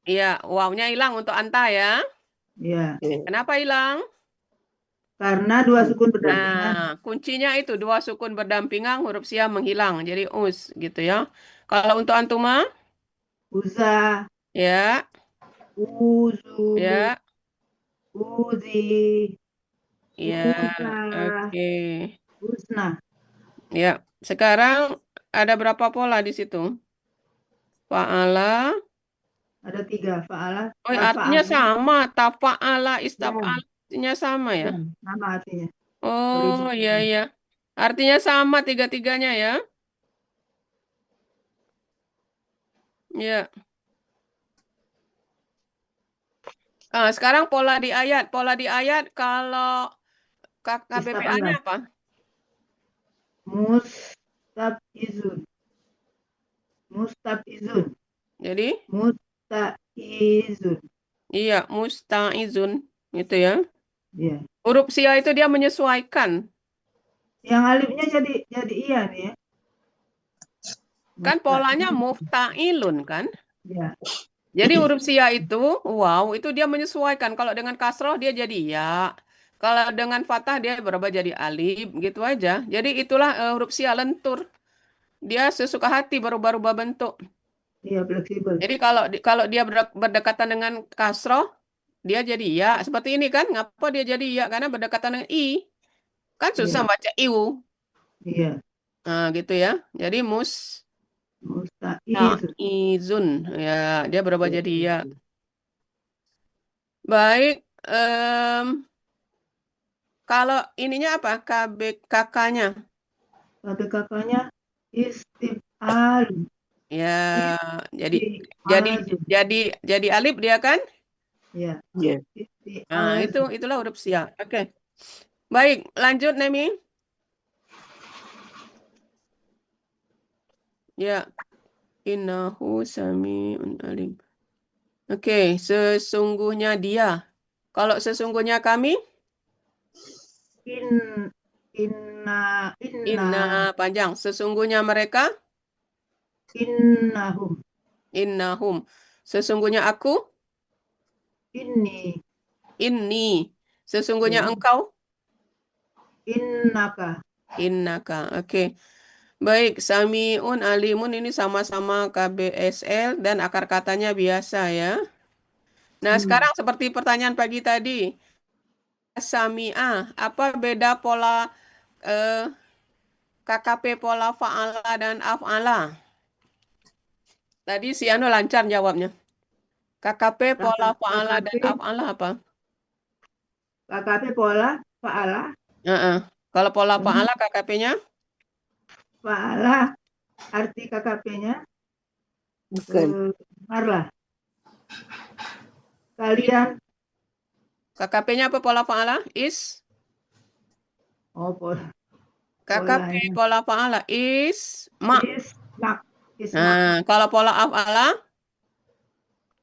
A: Iya, wawnya hilang untuk anta ya.
E: Ya.
A: Kenapa hilang?
E: Karena dua sukun berdampingan.
A: Nah, kuncinya itu dua sukun berdampingan, huruf siam menghilang. Jadi us gitu ya. Kalau untuk antuma?
E: Uza.
A: Ya,
E: Uzu.
A: ya,
E: Uzi.
A: ya.
E: Uza.
A: Oke.
E: Uzna.
A: Ya, sekarang ada berapa pola di situ? Fa'ala.
E: Ada 3. Fa'ala.
A: Oh, artinya sama. Tafa'ala, istaf'ala.
E: Ya.
A: Artinya sama ya?
E: Ya, nama artinya.
A: Oh, iya, iya. Artinya sama tiga-tiganya ya? Ya. Sekarang pola di ayat. Pola di ayat kalau KBPA-nya apa?
E: Mustabizun. Mustabizun.
A: Jadi?
E: Musta'izun.
A: Iya, musta'izun. Gitu ya.
E: Iya.
A: Huruf sia itu dia menyesuaikan.
E: Yang alifnya jadi iya nih ya.
A: Kan polanya mufta'ilun kan?
E: Iya.
A: Jadi huruf sia itu, wow, itu dia menyesuaikan. Kalau dengan kasroh dia jadi ya. Kalau dengan fathah dia berubah jadi alif, gitu aja. Jadi itulah huruf sia lentur. Dia sesuka hati berubah-ubah bentuk.
E: Iya, fleksibel.
A: Jadi kalau dia berdekatan dengan kasroh, dia jadi ya. Seperti ini kan, ngapa dia jadi ya? Karena berdekatan dengan i. Kan susah
E: Iya.
A: baca iu.
E: Iya.
A: Nah, gitu ya. Jadi
E: Musta'izun.
A: izun. Ya, dia berubah jadi ya. Baik. Kalau ininya apa? KBKK-nya.
E: KBKK-nya istif'al.
A: Ya, jadi
E: Alazim.
A: jadi alif dia kan?
E: Ya.
F: Ya.
A: Nah,
E: Alazim.
A: itulah huruf sia. Oke. Baik, lanjut Nemi. Ya. Innahu sami'un alim. Oke, sesungguhnya dia. Kalau sesungguhnya kami,
E: Inna
A: inna panjang. Sesungguhnya mereka,
E: innahum.
A: innahum. Sesungguhnya aku,
E: Inni.
A: inni. Sesungguhnya
F: Hmm.
A: engkau,
E: Innaka.
A: innaka. Oke. Baik, sami'un alimun ini sama-sama KBSL dan akar katanya biasa ya. Nah, sekarang seperti pertanyaan pagi tadi, sami'ah, apa beda pola KKP pola fa'ala dan af'ala? Tadi si Anu lancar jawabnya. KKP pola fa'ala dan af'ala apa?
E: KKP pola fa'ala.
A: Heeh. Kalau pola fa'ala KKP-nya?
E: Fa'ala arti KKP-nya
F: Bukan.
E: marlah. Kalian
A: KKP-nya apa pola fa'ala? Is?
E: pola
A: KKP
E: polanya.
A: pola fa'ala is ma.
E: Ismak.
A: Nah, kalau pola af'ala?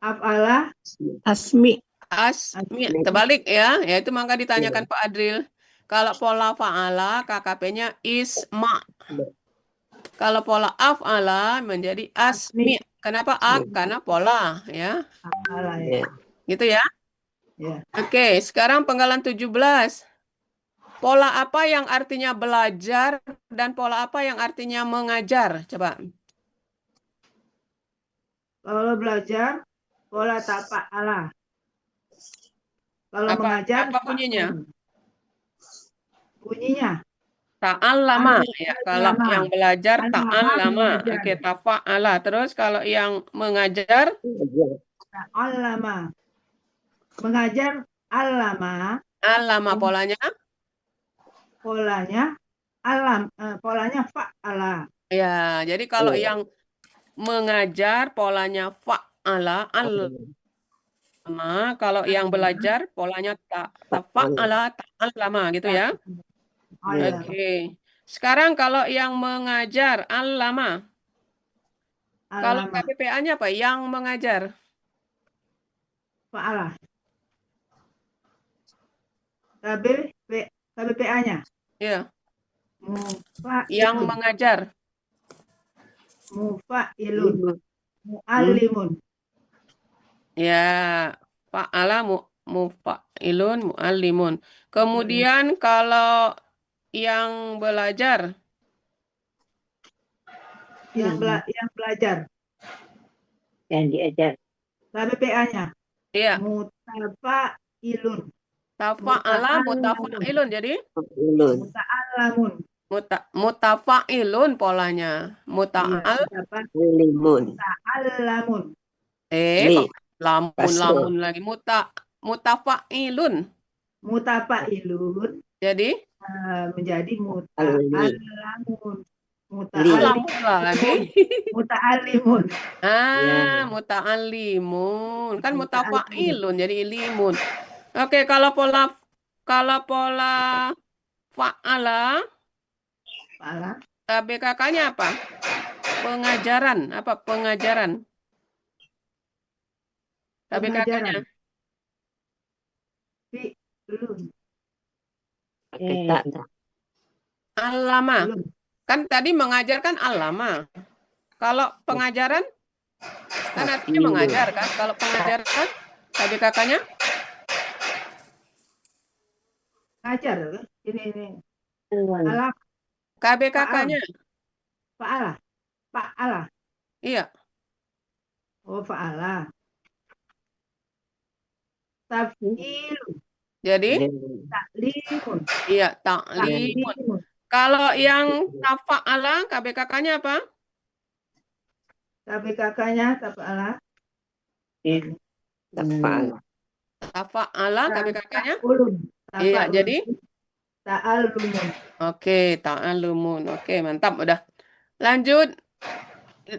E: Af'ala
F: Asmi.
A: Asmi. Terbalik ya. Ya itu maka ditanyakan Pak Adril. Kalau pola fa'ala KKP-nya isma. Kalau pola af'ala menjadi asmi. Kenapa a? Karena pola ya.
E: Af'ala ya.
A: Gitu ya.
E: Ya.
A: Oke, sekarang penggalan 17. Pola apa yang artinya belajar dan pola apa yang artinya mengajar? Coba.
E: Kalau belajar pola tafa'ala. Kalau
A: Apa
E: mengajar
A: bunyinya?
E: bunyinya
A: Ta'allama ya. Kalau
E: Ta'allama.
A: yang belajar ta'allama.
E: Mengajar.
A: Oke, tafa'ala. Terus kalau yang mengajar
E: Ta'allama. Mengajar allama.
A: allama polanya.
E: Polanya fa'ala.
A: Ya, jadi kalau yang mengajar polanya fa'ala allama, kalau yang belajar polanya tafa'ala ta'allama gitu ya. Oke. Sekarang kalau yang mengajar allama. Kalau
E: Allama.
A: KPPA-nya apa? Yang mengajar.
E: Fa'ala. KBPA-nya.
A: Ya.
E: Mufa'ilun.
A: Yang mengajar.
E: Mufa'ilun. Mu'allimun.
A: Ya, fa'ala mufa'ilun mu'allimun. Kemudian kalau yang belajar.
E: Yang belajar.
F: Yang diajar.
E: KBPA-nya.
A: Iya.
E: Mutafa'ilun.
A: Tafa'ala mutafa'ilun. Jadi?
E: Muta'allamun.
A: Mutafa'ilun polanya.
F: Muta'allimun.
E: Muta'allamun.
A: Lamun lagi. Mutafa'ilun.
E: Mutafa'ilun.
A: Jadi?
E: Menjadi muta'allamun.
A: Lamun lagi.
E: Muta'allimun.
A: Muta'allimun. Kan mutafa'ilun jadi limun. Oke, kalau pola fa'ala BKK-nya apa? Pengajaran. Apa pengajaran? KBKK-nya. Allama. Kan tadi mengajar kan allama. Kalau pengajaran kan artinya mengajar kan. Kalau pengajaran KBKK-nya?
E: Mengajar. Ini. Alam.
A: KBKK-nya.
E: Fa'ala.
A: Iya.
E: Oh, fa'ala. Taf'ilu.
A: Jadi?
E: Ta'limun.
A: Iya, ta'limun. Kalau yang tafa'ala, KBKK-nya apa?
E: KBKK-nya tafa'ala.
A: Tafa'ala, KBKK-nya?
E: Iya,
A: jadi?
E: Ta'allumun.
A: Oke, ta'allumun. Oke, mantap. Udah. Lanjut.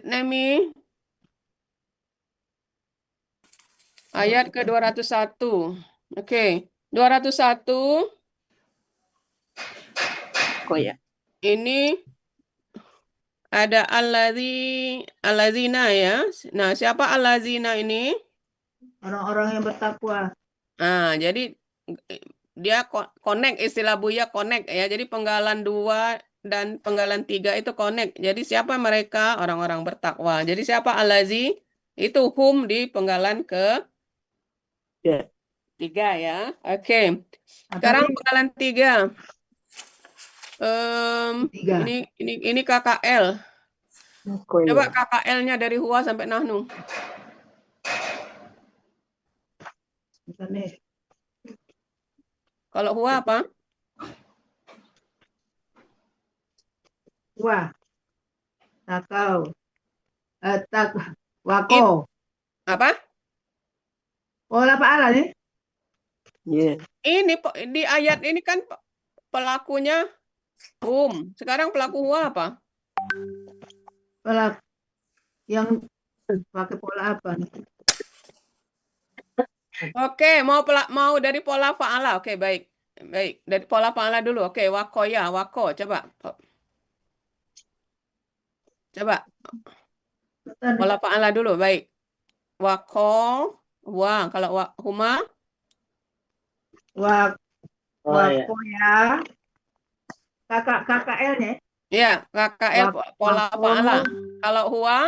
A: Nemi? Ayat ke 201. Oke. 201
F: Koya.
A: ini ada allazina ya. Nah, siapa allazina ini?
E: Orang-orang yang bertakwa.
A: Nah, jadi dia connect, istilah Buya connect ya. Jadi penggalan 2 dan penggalan 3 itu connect. Jadi siapa mereka? Orang-orang bertakwa. Jadi siapa allazi? Itu hum di penggalan ke
F: Ya.
A: 3 ya. Oke.
E: Apa
A: Sekarang
E: nih?
A: penggalan 3.
E: Tiga.
A: Ini KKL.
F: Koya.
A: Coba KKL-nya dari Huwa sampai Nahnu.
E: Bentar nih.
A: Kalau Huwa apa?
E: Wah, takau. Wako.
A: Apa?
E: Pola paala nih.
F: Ya.
A: Ini di ayat ini kan pelakunya hum. Sekarang pelaku Huwa apa?
E: Pola yang pakai pola apa nih?
A: Oke, mau dari pola fa'ala. Oke, baik. Baik, dari pola fa'ala dulu. Oke, wakoya, wako. Coba. Coba.
E: Bentar nih.
A: Pola fa'ala dulu, baik. Wako, wa. Kalau huma,
E: Wako ya. Kakak KKL-nya.
A: ya, KKL pola
E: Wako.
A: fa'ala. Kalau huwa,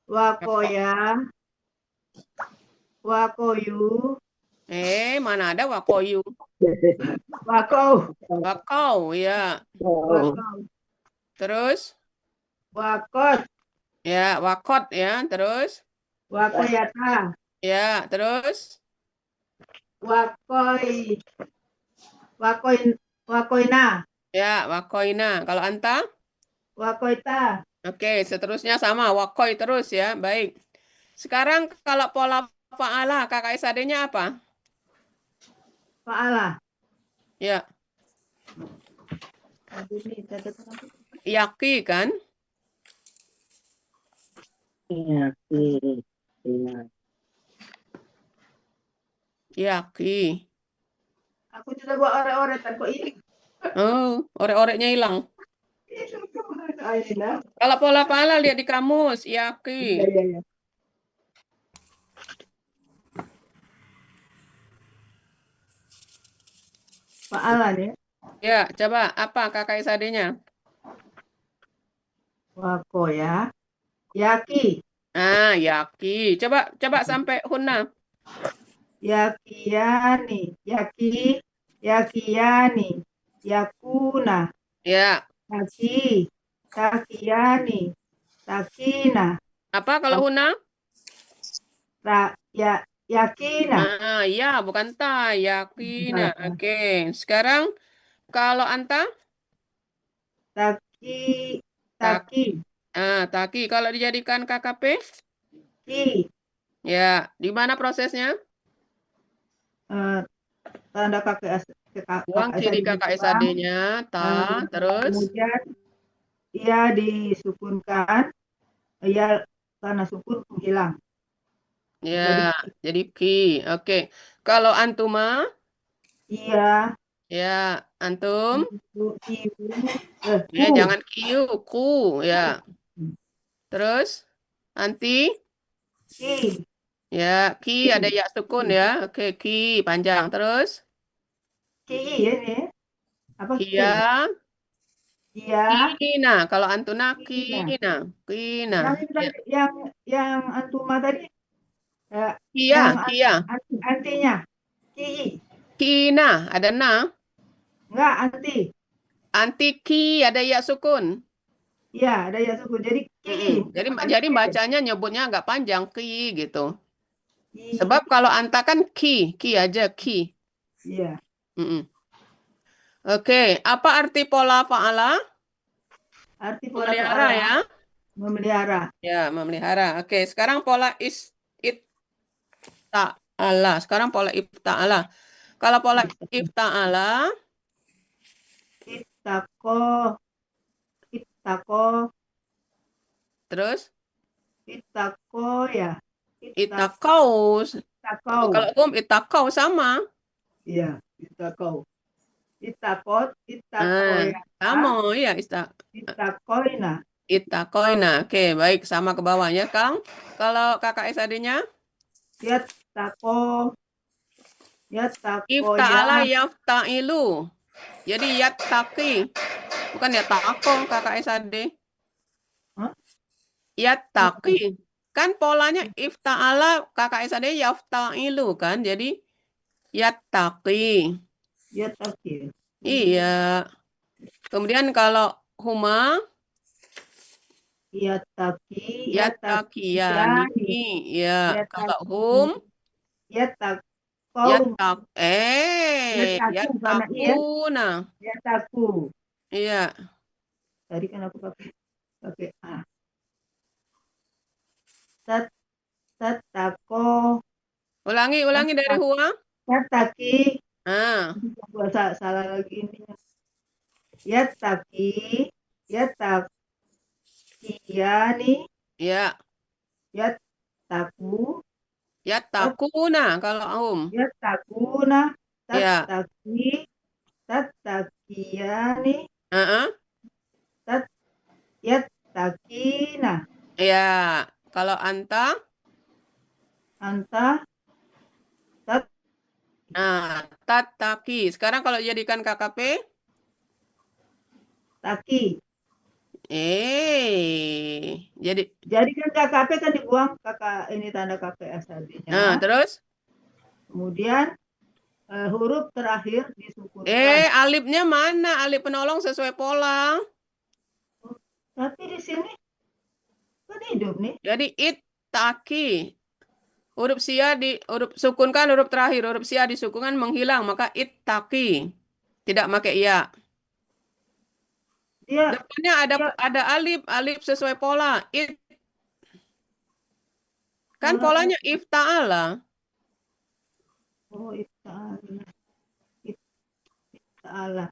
E: Wako ya. Wakoyu.
A: mana ada wakoyu.
E: Wako.
A: Wakau, ya.
F: Oh.
E: Wako.
A: Terus,
E: Wakot.
A: ya, wakot, ya. Terus,
E: Wakoyata.
A: ya. Terus,
E: Wakoi. Wakoina.
A: ya, wakoina. Kalau anta,
E: Wakoita.
A: oke, seterusnya sama, wakoi terus ya. Baik. Sekarang kalau pola fa'ala, kakak SAD-nya apa?
E: Paala.
A: Ya,
E: Aduh nih, catatan aku.
A: yaki kan?
F: Iya. Iya.
A: Yaki.
E: Aku sudah buat ore-ore tanpa ini.
A: Oh, orek-oreknya hilang.
E: Aina.
A: Kalau pola fa'ala lihat di kamus, yaki.
E: Iya. Paala nih.
A: Ya, coba apa kakak SAD-nya?
E: Wakoya. Yaki.
A: Ah, yaki. Coba sampai hunna.
E: Yakiyani. Yakiyani. Yakuna.
A: Ya.
E: Taki. Takiyani. Takina.
A: Apa kalau hunna?
E: Yakina.
A: Ah, ya, bukan ta, yakina. Oke. Sekarang kalau anta?
E: Taki.
A: Taki. Kalau dijadikan KKP?
E: Ki.
A: Ya, di mana prosesnya?
E: Tanda kakak
A: Buang kiri kakak SAD-nya, ta, terus?
E: kemudian ia disukunkan, ia karena sukun hilang.
A: Ya, jadi ki. Oke. Kalau antuma?
E: Iya.
A: Ya, antum? Ya,
E: Ku.
A: jangan kiu, ku. Ya. Terus? Anti?
E: Ki.
A: Ya, ki ada ya sukun ya. Oke, ki panjang. Terus?
E: Ki ini. Apa ki?
A: Kia,
E: Iya.
A: kina. Kalau antuna
E: Kina.
A: kina. Kina.
E: Yang itu
A: Ya.
E: tadi, yang antuma tadi,
A: Kia,
E: yang
A: kia.
E: antinya. Ki.
A: Kina, ada na.
E: Enggak, anti.
A: Anti ki ada ya sukun.
E: Iya, ada ya sukun. Jadi ki.
A: Jadi bacanya nyebutnya agak panjang ki gitu.
E: Ki.
A: Sebab kalau anta kan ki aja ki.
E: Iya.
A: Mm-mm. Oke, apa arti pola fa'ala?
E: Arti pola
A: Memelihara
E: paala.
A: ya.
E: Memelihara.
A: Ya, memelihara. Oke, sekarang pola ifta'ala. Sekarang pola ifta'ala. Kalau pola ifta'ala,
E: Ittaqo.
A: Terus
E: Itakoya.
A: itakau.
E: Itakau.
A: Kalau itakau sama.
E: Iya, itakau. Itakot,
A: Ah,
E: itakoya,
A: sama ya
E: itakoina.
A: itakoina. Oke, baik sama ke bawahnya, Kang. Kalau kakak SAD-nya
E: Yattako,
A: ifta'ala
E: yattakoya.
A: yaftailu. Jadi yattaqi. Bukan yattaqo kakak SAD.
E: Hah?
A: Yattaqi. Kan polanya ifta'ala kakak SAD yaftailu kan. Jadi yattaqi.
E: Yattaki.
A: Iya. Kemudian kalau huma
E: Yattaki,
A: yattaqiyani.
E: yattaqiyani.
A: Ya, kalau hum
E: Yattakau, yattaku karena iya,
A: yattaquna.
E: yattaku.
A: Iya.
E: Tadi kan aku pakai A. Tattako,
A: Ulangi dari huwa.
E: yattaki.
A: Ah,
E: Gua salah lagi ininya. Yattaki, yattakiyani,
A: ya.
E: yattaku,
A: Yattaquna kalau hum.
E: yattakuna,
A: Ya.
E: tattakiyani,
A: Heeh.
E: yattakina.
A: Ya. Kalau anta,
E: Anta,
A: tattaqi. Sekarang kalau jadikan KKP,
E: taki.
A: jadi
E: Jadi kan KKP kan dibuang kakak ini tanda KPS tadinya.
A: terus
E: Kemudian huruf terakhir disukunkan.
A: alifnya mana? Alif penolong sesuai pola.
E: Tapi di sini kan hidup nih.
A: Jadi ittaqi. Huruf sukunkan huruf terakhir, huruf sia disukunkan menghilang, maka ittaqi. Tidak pakai ya.
E: Dia
A: Depannya ada alif sesuai pola. Kan
E: pola
A: polanya ifta'ala.
E: oh ifta'ala. Ifta'ala.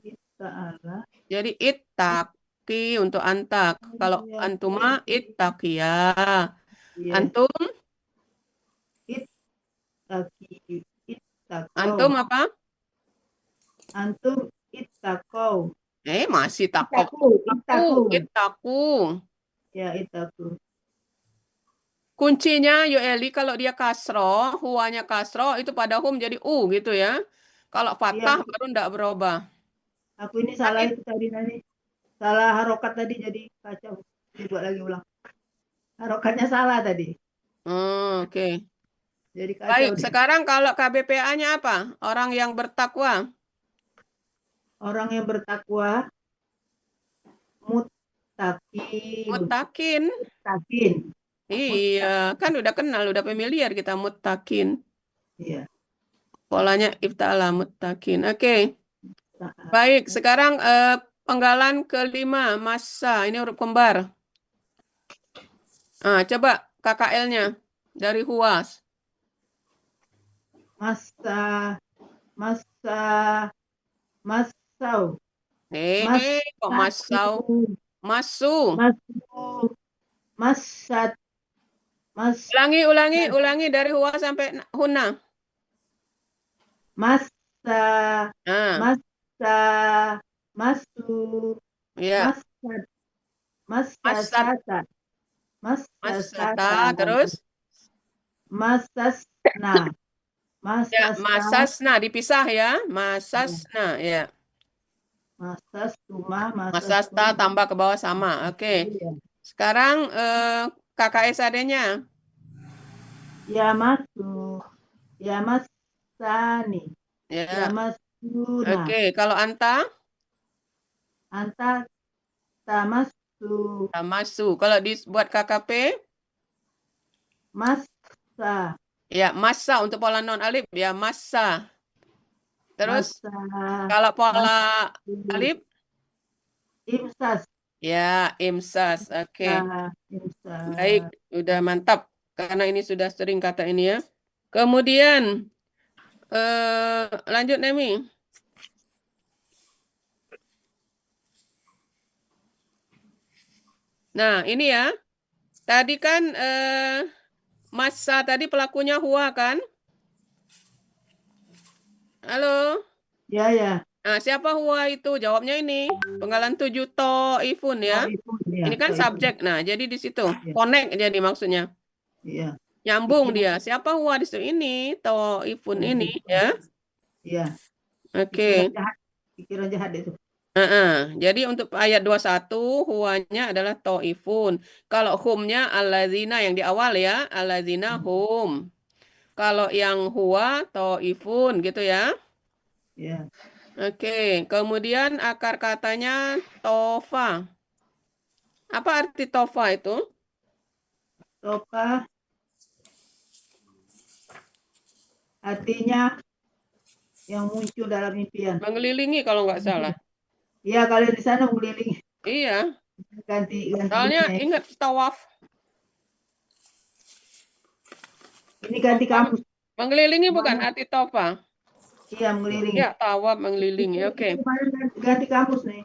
E: Ifta'ala.
A: Jadi ittaqi untuk antak. Kalau
E: Iya.
A: antuma ittaqiyah.
E: Iya.
A: Antum
E: Ittaqi. Ittaqau.
A: antum apa?
E: Antum ittaqau.
A: Masih takob.
E: Ittaku.
A: Ittaku.
E: Ya, ittaku.
A: Kuncinya Yoeli kalau dia kasro, huwanya kasro itu pada hum jadi u gitu ya. Kalau fathah
E: Iya.
A: baru ndak berubah.
E: Aku ini salah itu tadi nanti. Salah harokat tadi jadi kacau. Dibuat lagi ulang. Harokatnya salah tadi.
A: Oke.
E: Jadi kacau
A: Baik,
E: dia.
A: sekarang kalau KBPA-nya apa? Orang yang bertakwa.
E: Orang yang bertakwa muttaqin.
A: Muttaqin.
E: Muttaqin.
A: Iya, kan udah kenal, udah familiar kita muttaqin.
E: Iya.
A: Polanya ifta'ala muttaqin. Oke. Baik, sekarang penggalan kelima, masa. Ini huruf kembar. Coba KKL-nya dari Huas.
E: Masau.
A: Kok masau? Masu.
E: Masat.
A: Ulangi dari Huas sampai Huna.
E: Masa. Masu.
A: Ya.
E: Masasata.
A: Masata, terus?
E: Masasna.
A: Ya, masasna dipisah ya. Masasna, ya. Masasta tambah ke bawah sama. Oke. Sekarang KKSAD-nya.
E: Ya masuk. Ya masani.
A: Ya.
E: Ya masuna.
A: Oke, kalau anta?
E: Anta tamasu.
A: Tamasu. Kalau dibuat KKP?
E: Masa.
A: Ya, masa untuk pola non alif ya masa. Terus
E: Masa.
A: kalau pola alif?
E: Imsas.
A: Ya, imsas. Oke.
E: Imsas.
A: Baik, udah mantap. Karena ini sudah sering kata ini ya. Kemudian lanjut Nemi. Nah, ini ya. Tadi kan masa tadi pelakunya huwa kan? Halo?
E: Ya, ya.
A: Nah, siapa huwa itu? Jawabnya ini. Penggalan 7 ifun ya.
E: Taifun, ya.
A: Ini kan
E: Taifun.
A: subjek. Nah, jadi di situ.
E: Ya.
A: Connect jadi maksudnya.
E: Iya.
A: Nyambung
E: Pikiran,
A: dia. Siapa huwa di situ? Ini. Ifun ini
E: Taifun.
A: ya.
E: Iya.
A: Oke.
E: Pikiran jahat itu.
A: Jadi untuk ayat 21 huwanya adalah ifun. Kalau humnya allazina yang di awal ya. Allazina hum. Kalau yang huwa ifun gitu ya.
E: Ya.
A: Oke, kemudian akar katanya tofa. Apa arti tofa itu?
E: Topa artinya yang muncul dalam impian.
A: Mengelilingi kalau nggak salah.
E: Iya, kalian di sana mengelilingi.
A: Iya,
E: Ganti
A: soalnya
E: ininya.
A: ingat tawaf.
E: Ini ganti kamus.
A: Mengelilingi bukan arti tofa.
E: Iya, mengelilingi.
A: Ya, tawaf mengelilingi. Oke.
E: Ganti kamus nih.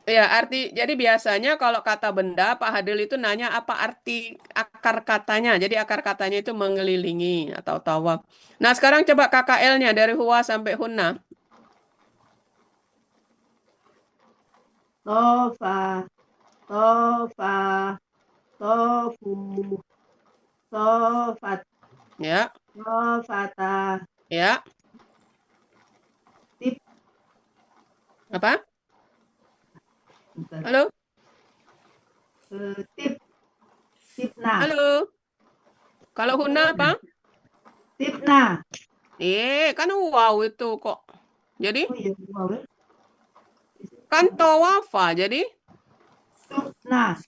A: Ya, jadi biasanya kalau kata benda, Pak Hadil itu nanya apa arti akar katanya. Jadi akar katanya itu mengelilingi atau tawaf. Nah, sekarang coba KKL-nya dari huwa sampai hunna.
E: Tofa, tofa, tofu, tofat,
A: Ya,
E: tofata,
A: ya.
E: tip.
A: Apa?
E: Bentar.
A: Halo?
E: Tipna,
A: Halo? Kalau hunna apa?
E: tipna.
A: Kan wow itu kok. Jadi
E: Oh iya, wow.
A: kan tawafa. Jadi
E: Nah,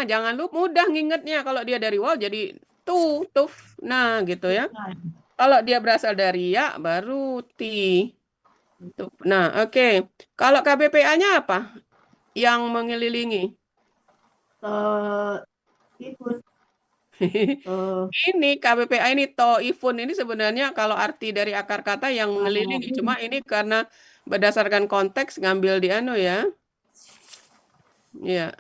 A: jangan lupa mudah ngingetnya kalau dia dari wow jadi tuf. Nah, gitu ya.
E: nah.
A: Kalau dia berasal dari ya baru ti. Nah, oke. Kalau KBPA-nya apa? Yang mengelilingi.
E: Ifun,
A: Ini KBPA ini ifun ini sebenarnya kalau arti dari akar kata yang mengelilingi. Cuma ini karena berdasarkan konteks ngambil di anu ya. Ya.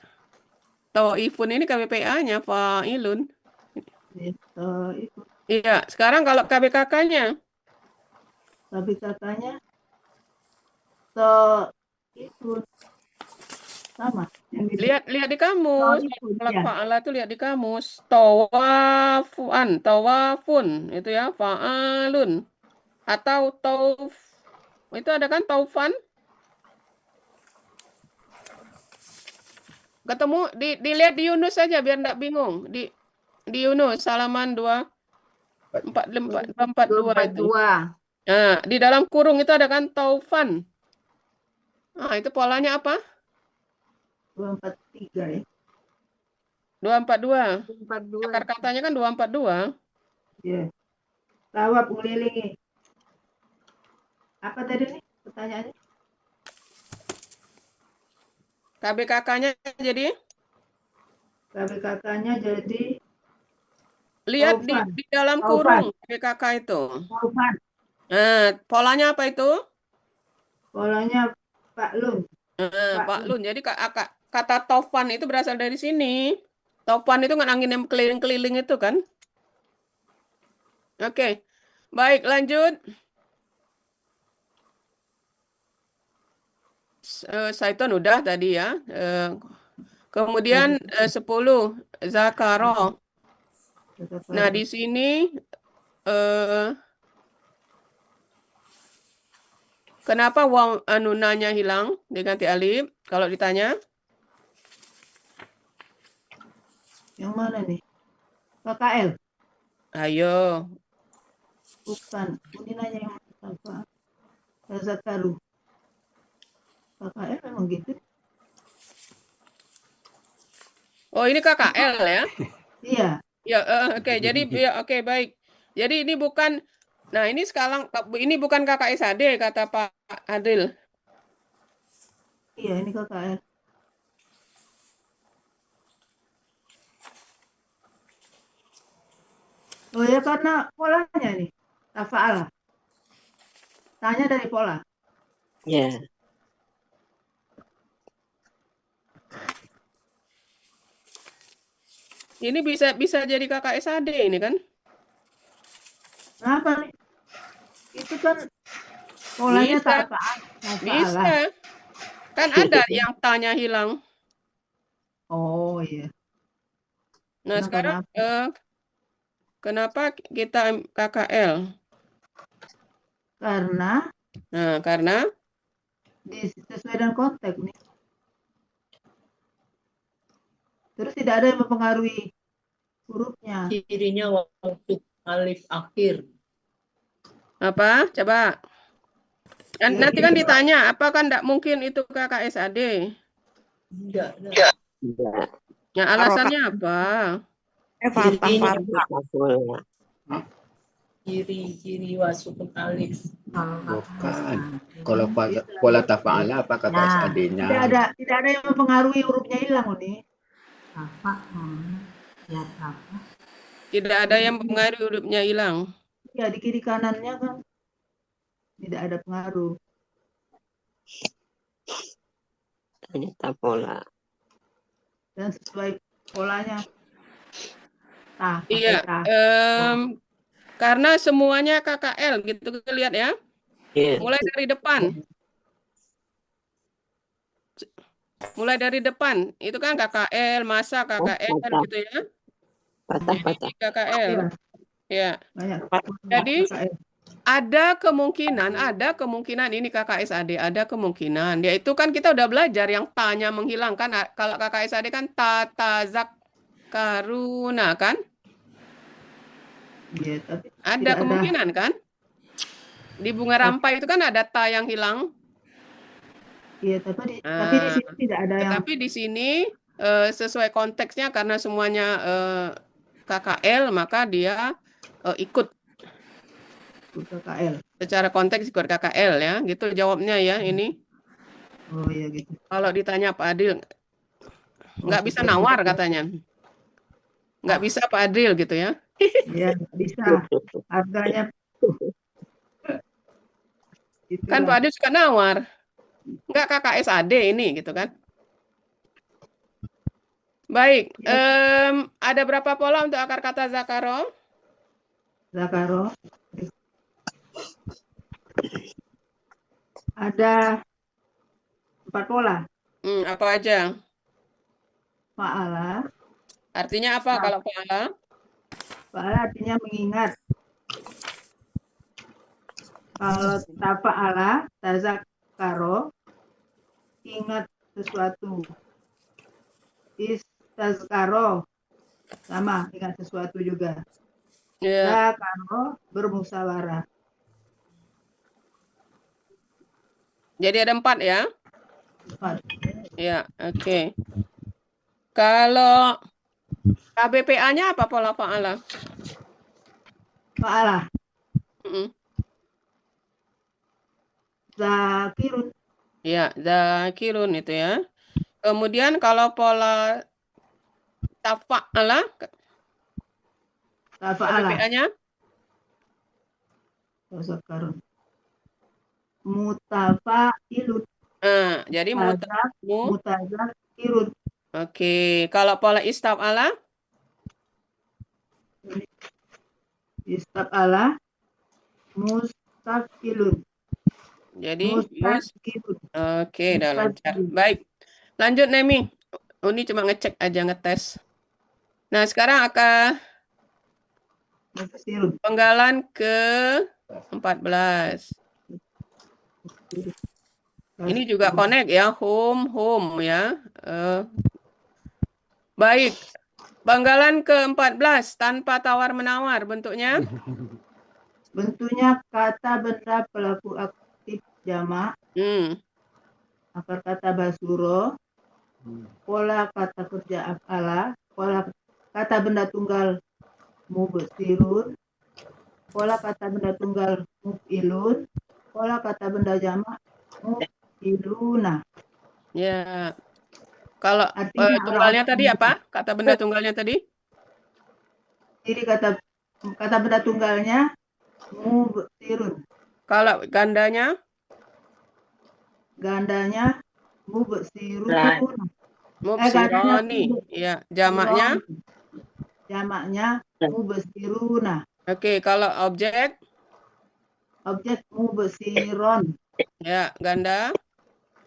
A: Ifun ini KBPA-nya fa'ilun.
E: Ifun.
A: Iya, sekarang kalau KBKK-nya.
E: Tapi katanya Ifun sama.
A: Lihat di kamus.
E: Ifun,
A: Kalau
E: ya.
A: fa'ala itu lihat di kamus. Tawafun itu ya fa'alun. Atau itu ada kan taufan? Ketemu dilihat di Yunus saja biar enggak bingung. Di Yunus halaman 242 itu.
C: 242.
A: Nah, di dalam kurung itu ada kan taufan. Nah, itu polanya apa?
E: 243 ya.
A: 242.
C: 242.
A: Akar katanya kan 242.
E: Iya. Tawaf mengelilingi. Apa tadi nih pertanyaannya?
A: KBKK-nya jadi
E: KBKK-nya jadi
A: lihat
C: Taufan.
A: di dalam
E: Taufan.
A: kurung KBKK itu.
E: Taufan.
A: Nah, polanya apa itu?
E: Polanya Pak Lun.
A: Pak Lun. Jadi kata taufan itu berasal dari sini. Taufan itu kan angin yang keliling-keliling itu kan? Oke. Baik, lanjut. Saiton udah tadi ya. Kemudian 10 zakaro. Nah, di sini kenapa waw anunanya hilang diganti alif? Kalau ditanya,
E: Yang mana nih? KKL.
A: ayo.
E: Bukan. Ini nanya yang apa? Zakaru. KKL memang gitu.
A: Oh, ini KKL ya?
E: Iya.
A: Ya, oke. Jadi ya, oke, baik. Jadi ini bukan. Nah, ini sekarang ini bukan KKSAD kata Pak Adil.
E: Iya, ini KKL. Oh ya, karena polanya nih. Tafa'ala. Tanya dari pola.
F: Ya.
A: Ini bisa jadi kakak SAD ini kan?
E: Kenapa nih? Itu kan polanya
A: Bisa,
E: tafa'alah.
A: bisa. Kan ada yang tanya hilang.
E: Oh iya.
A: Nah,
E: Nah,
A: sekarang
E: karena
A: kenapa kita KKL?
E: karena
A: Nah, karena
E: sesuai dengan konteks nih. Terus tidak ada yang mempengaruhi hurufnya.
G: Cirinya waktu alif akhir.
A: apa? Coba.
E: Ya,
A: Nanti kan ditanya, apa kan tidak mungkin itu kakak SAD?
G: Enggak.
F: Enggak.
A: Nah, alasannya apa?
G: Cirinya
F: Tafola.
G: ciri wasukun alif.
B: Bukan. Kalau pola tafa'ala apa kakak SAD-nya?
E: tidak ada yang mempengaruhi hurufnya hilang nih.
A: Tidak ada yang mempengaruhi hurufnya hilang.
E: Ya, di kiri kanannya kan tidak ada pengaruh.
F: Hanya tafola.
E: Dan sesuai polanya.
A: Iya, karena semuanya KKL gitu lihat ya.
F: Iya.
A: Mulai dari depan. Mulai dari depan. Itu kan KKL, masa KKL
F: Patah.
A: gitu ya.
F: Patah.
A: KKL. Ya.
E: Banyak.
A: Jadi ada kemungkinan ini kakak SAD, ada kemungkinan. Yaitu kan kita udah belajar yang tanya menghilangkan. Kalau kakak SAD kan tata karuna kan?
E: Iya, tapi
A: Ada
E: tidak
A: kemungkinan kan? Di bunga rampai itu kan ada ta yang hilang.
E: Iya, tapi di sini tidak ada yang.
A: Tetapi di sini sesuai konteksnya karena semuanya KKL, maka dia ikut
E: KKL.
A: secara konteks ikut KKL ya. Gitu jawabnya ya ini.
E: Oh iya gitu.
A: Kalau ditanya Pak Adil, nggak bisa nawar katanya. Nggak bisa Pak Adil gitu ya.
E: Iya, nggak bisa. Harganya
A: Kan Pak Adil suka nawar. Nggak kakak SAD ini gitu kan. Baik, ada berapa pola untuk akar kata Zakaro?
E: Zakaro. Ada 4 pola.
A: Apa aja?
E: Fa'ala.
A: Artinya apa kalau fa'ala?
E: Fa'ala artinya mengingat. Kalau tafa'ala, tazakaro, ingat sesuatu. Istazkaro, sama, ingat sesuatu juga.
A: Ya.
E: Zakaro, bermusyawarah.
A: Jadi ada 4 ya?
E: 4.
A: Ya, oke. Kalau KBPA-nya apa pola fa'ala?
E: Fa'ala. Zakirun.
A: Ya, zakirun itu ya. Kemudian kalau pola tafa'ala, KBPA-nya?
E: Zakarun. Mutafa'ilun.
A: Jadi
E: mutazakirun.
A: Oke, kalau pola istaf'ala?
E: Istaf'ala mustafilun.
A: Jadi
E: Mustafilun.
A: Oke, udah lancar. Baik. Lanjut Nemi. Ini cuma ngecek aja, ngetes. Nah, sekarang akan penggalan ke-14. Ini juga connect ya, home ya. Baik, penggalan ke-14 tanpa tawar-menawar bentuknya.
E: Bentuknya kata benda pelaku aktif jamak. Akar kata basuro. Pola kata kerja af'ala. Pola kata benda tunggal mubsirun. Pola kata benda tunggal muf'ilun. Pola kata benda jamak muf'iluna.
A: Ya. Kalau
E: artinya
A: tunggalnya tadi apa? Kata benda tunggalnya tadi?
E: Jadi kata benda tunggalnya mubsirun.
A: Kalau gandanya?
E: Gandanya mubsirun.
A: Mubsironi. Ya, jamaknya?
E: jamaknya mubsiruna.
A: Oke, kalau objek
E: Objek mubsiron,
A: ya ganda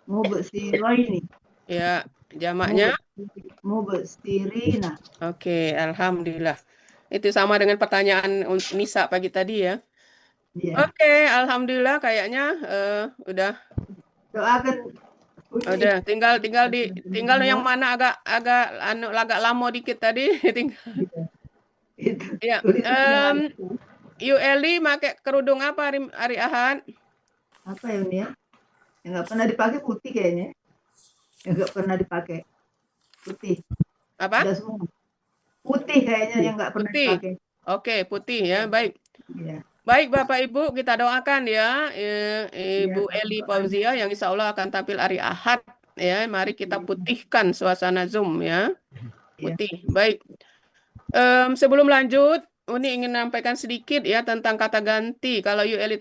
E: mubsiroini,
A: ya jamaknya.
E: mubsirina.
A: Oke, alhamdulillah. Itu sama dengan pertanyaan Nisa pagi tadi ya.
E: Ya.
A: Oke, alhamdulillah kayaknya udah
E: Doakan
A: udah tinggal yang mana agak lama dikit tadi tinggal.
E: itu
A: Ya,
E: tulisannya
A: Eli pakai kerudung apa hari Ahad?
E: apa ya ini ya? Yang nggak pernah dipakai putih kayaknya. Yang nggak pernah dipakai putih.
A: Apa?
E: Udah semua. Putih kayaknya yang nggak pernah
A: Putih.
E: dipakai.
A: Oke, putih ya, baik.
E: Ya.
A: Baik Bapak Ibu, kita doakan ya Ibu
E: Ya,
A: Eli
E: doakan.
A: Fauzia yang insya Allah akan tampil hari Ahad ya. Mari kita putihkan suasana Zoom ya. Putih. Baik. Sebelum lanjut, Uni ingin menyampaikan sedikit ya tentang kata ganti. Kalau You Eli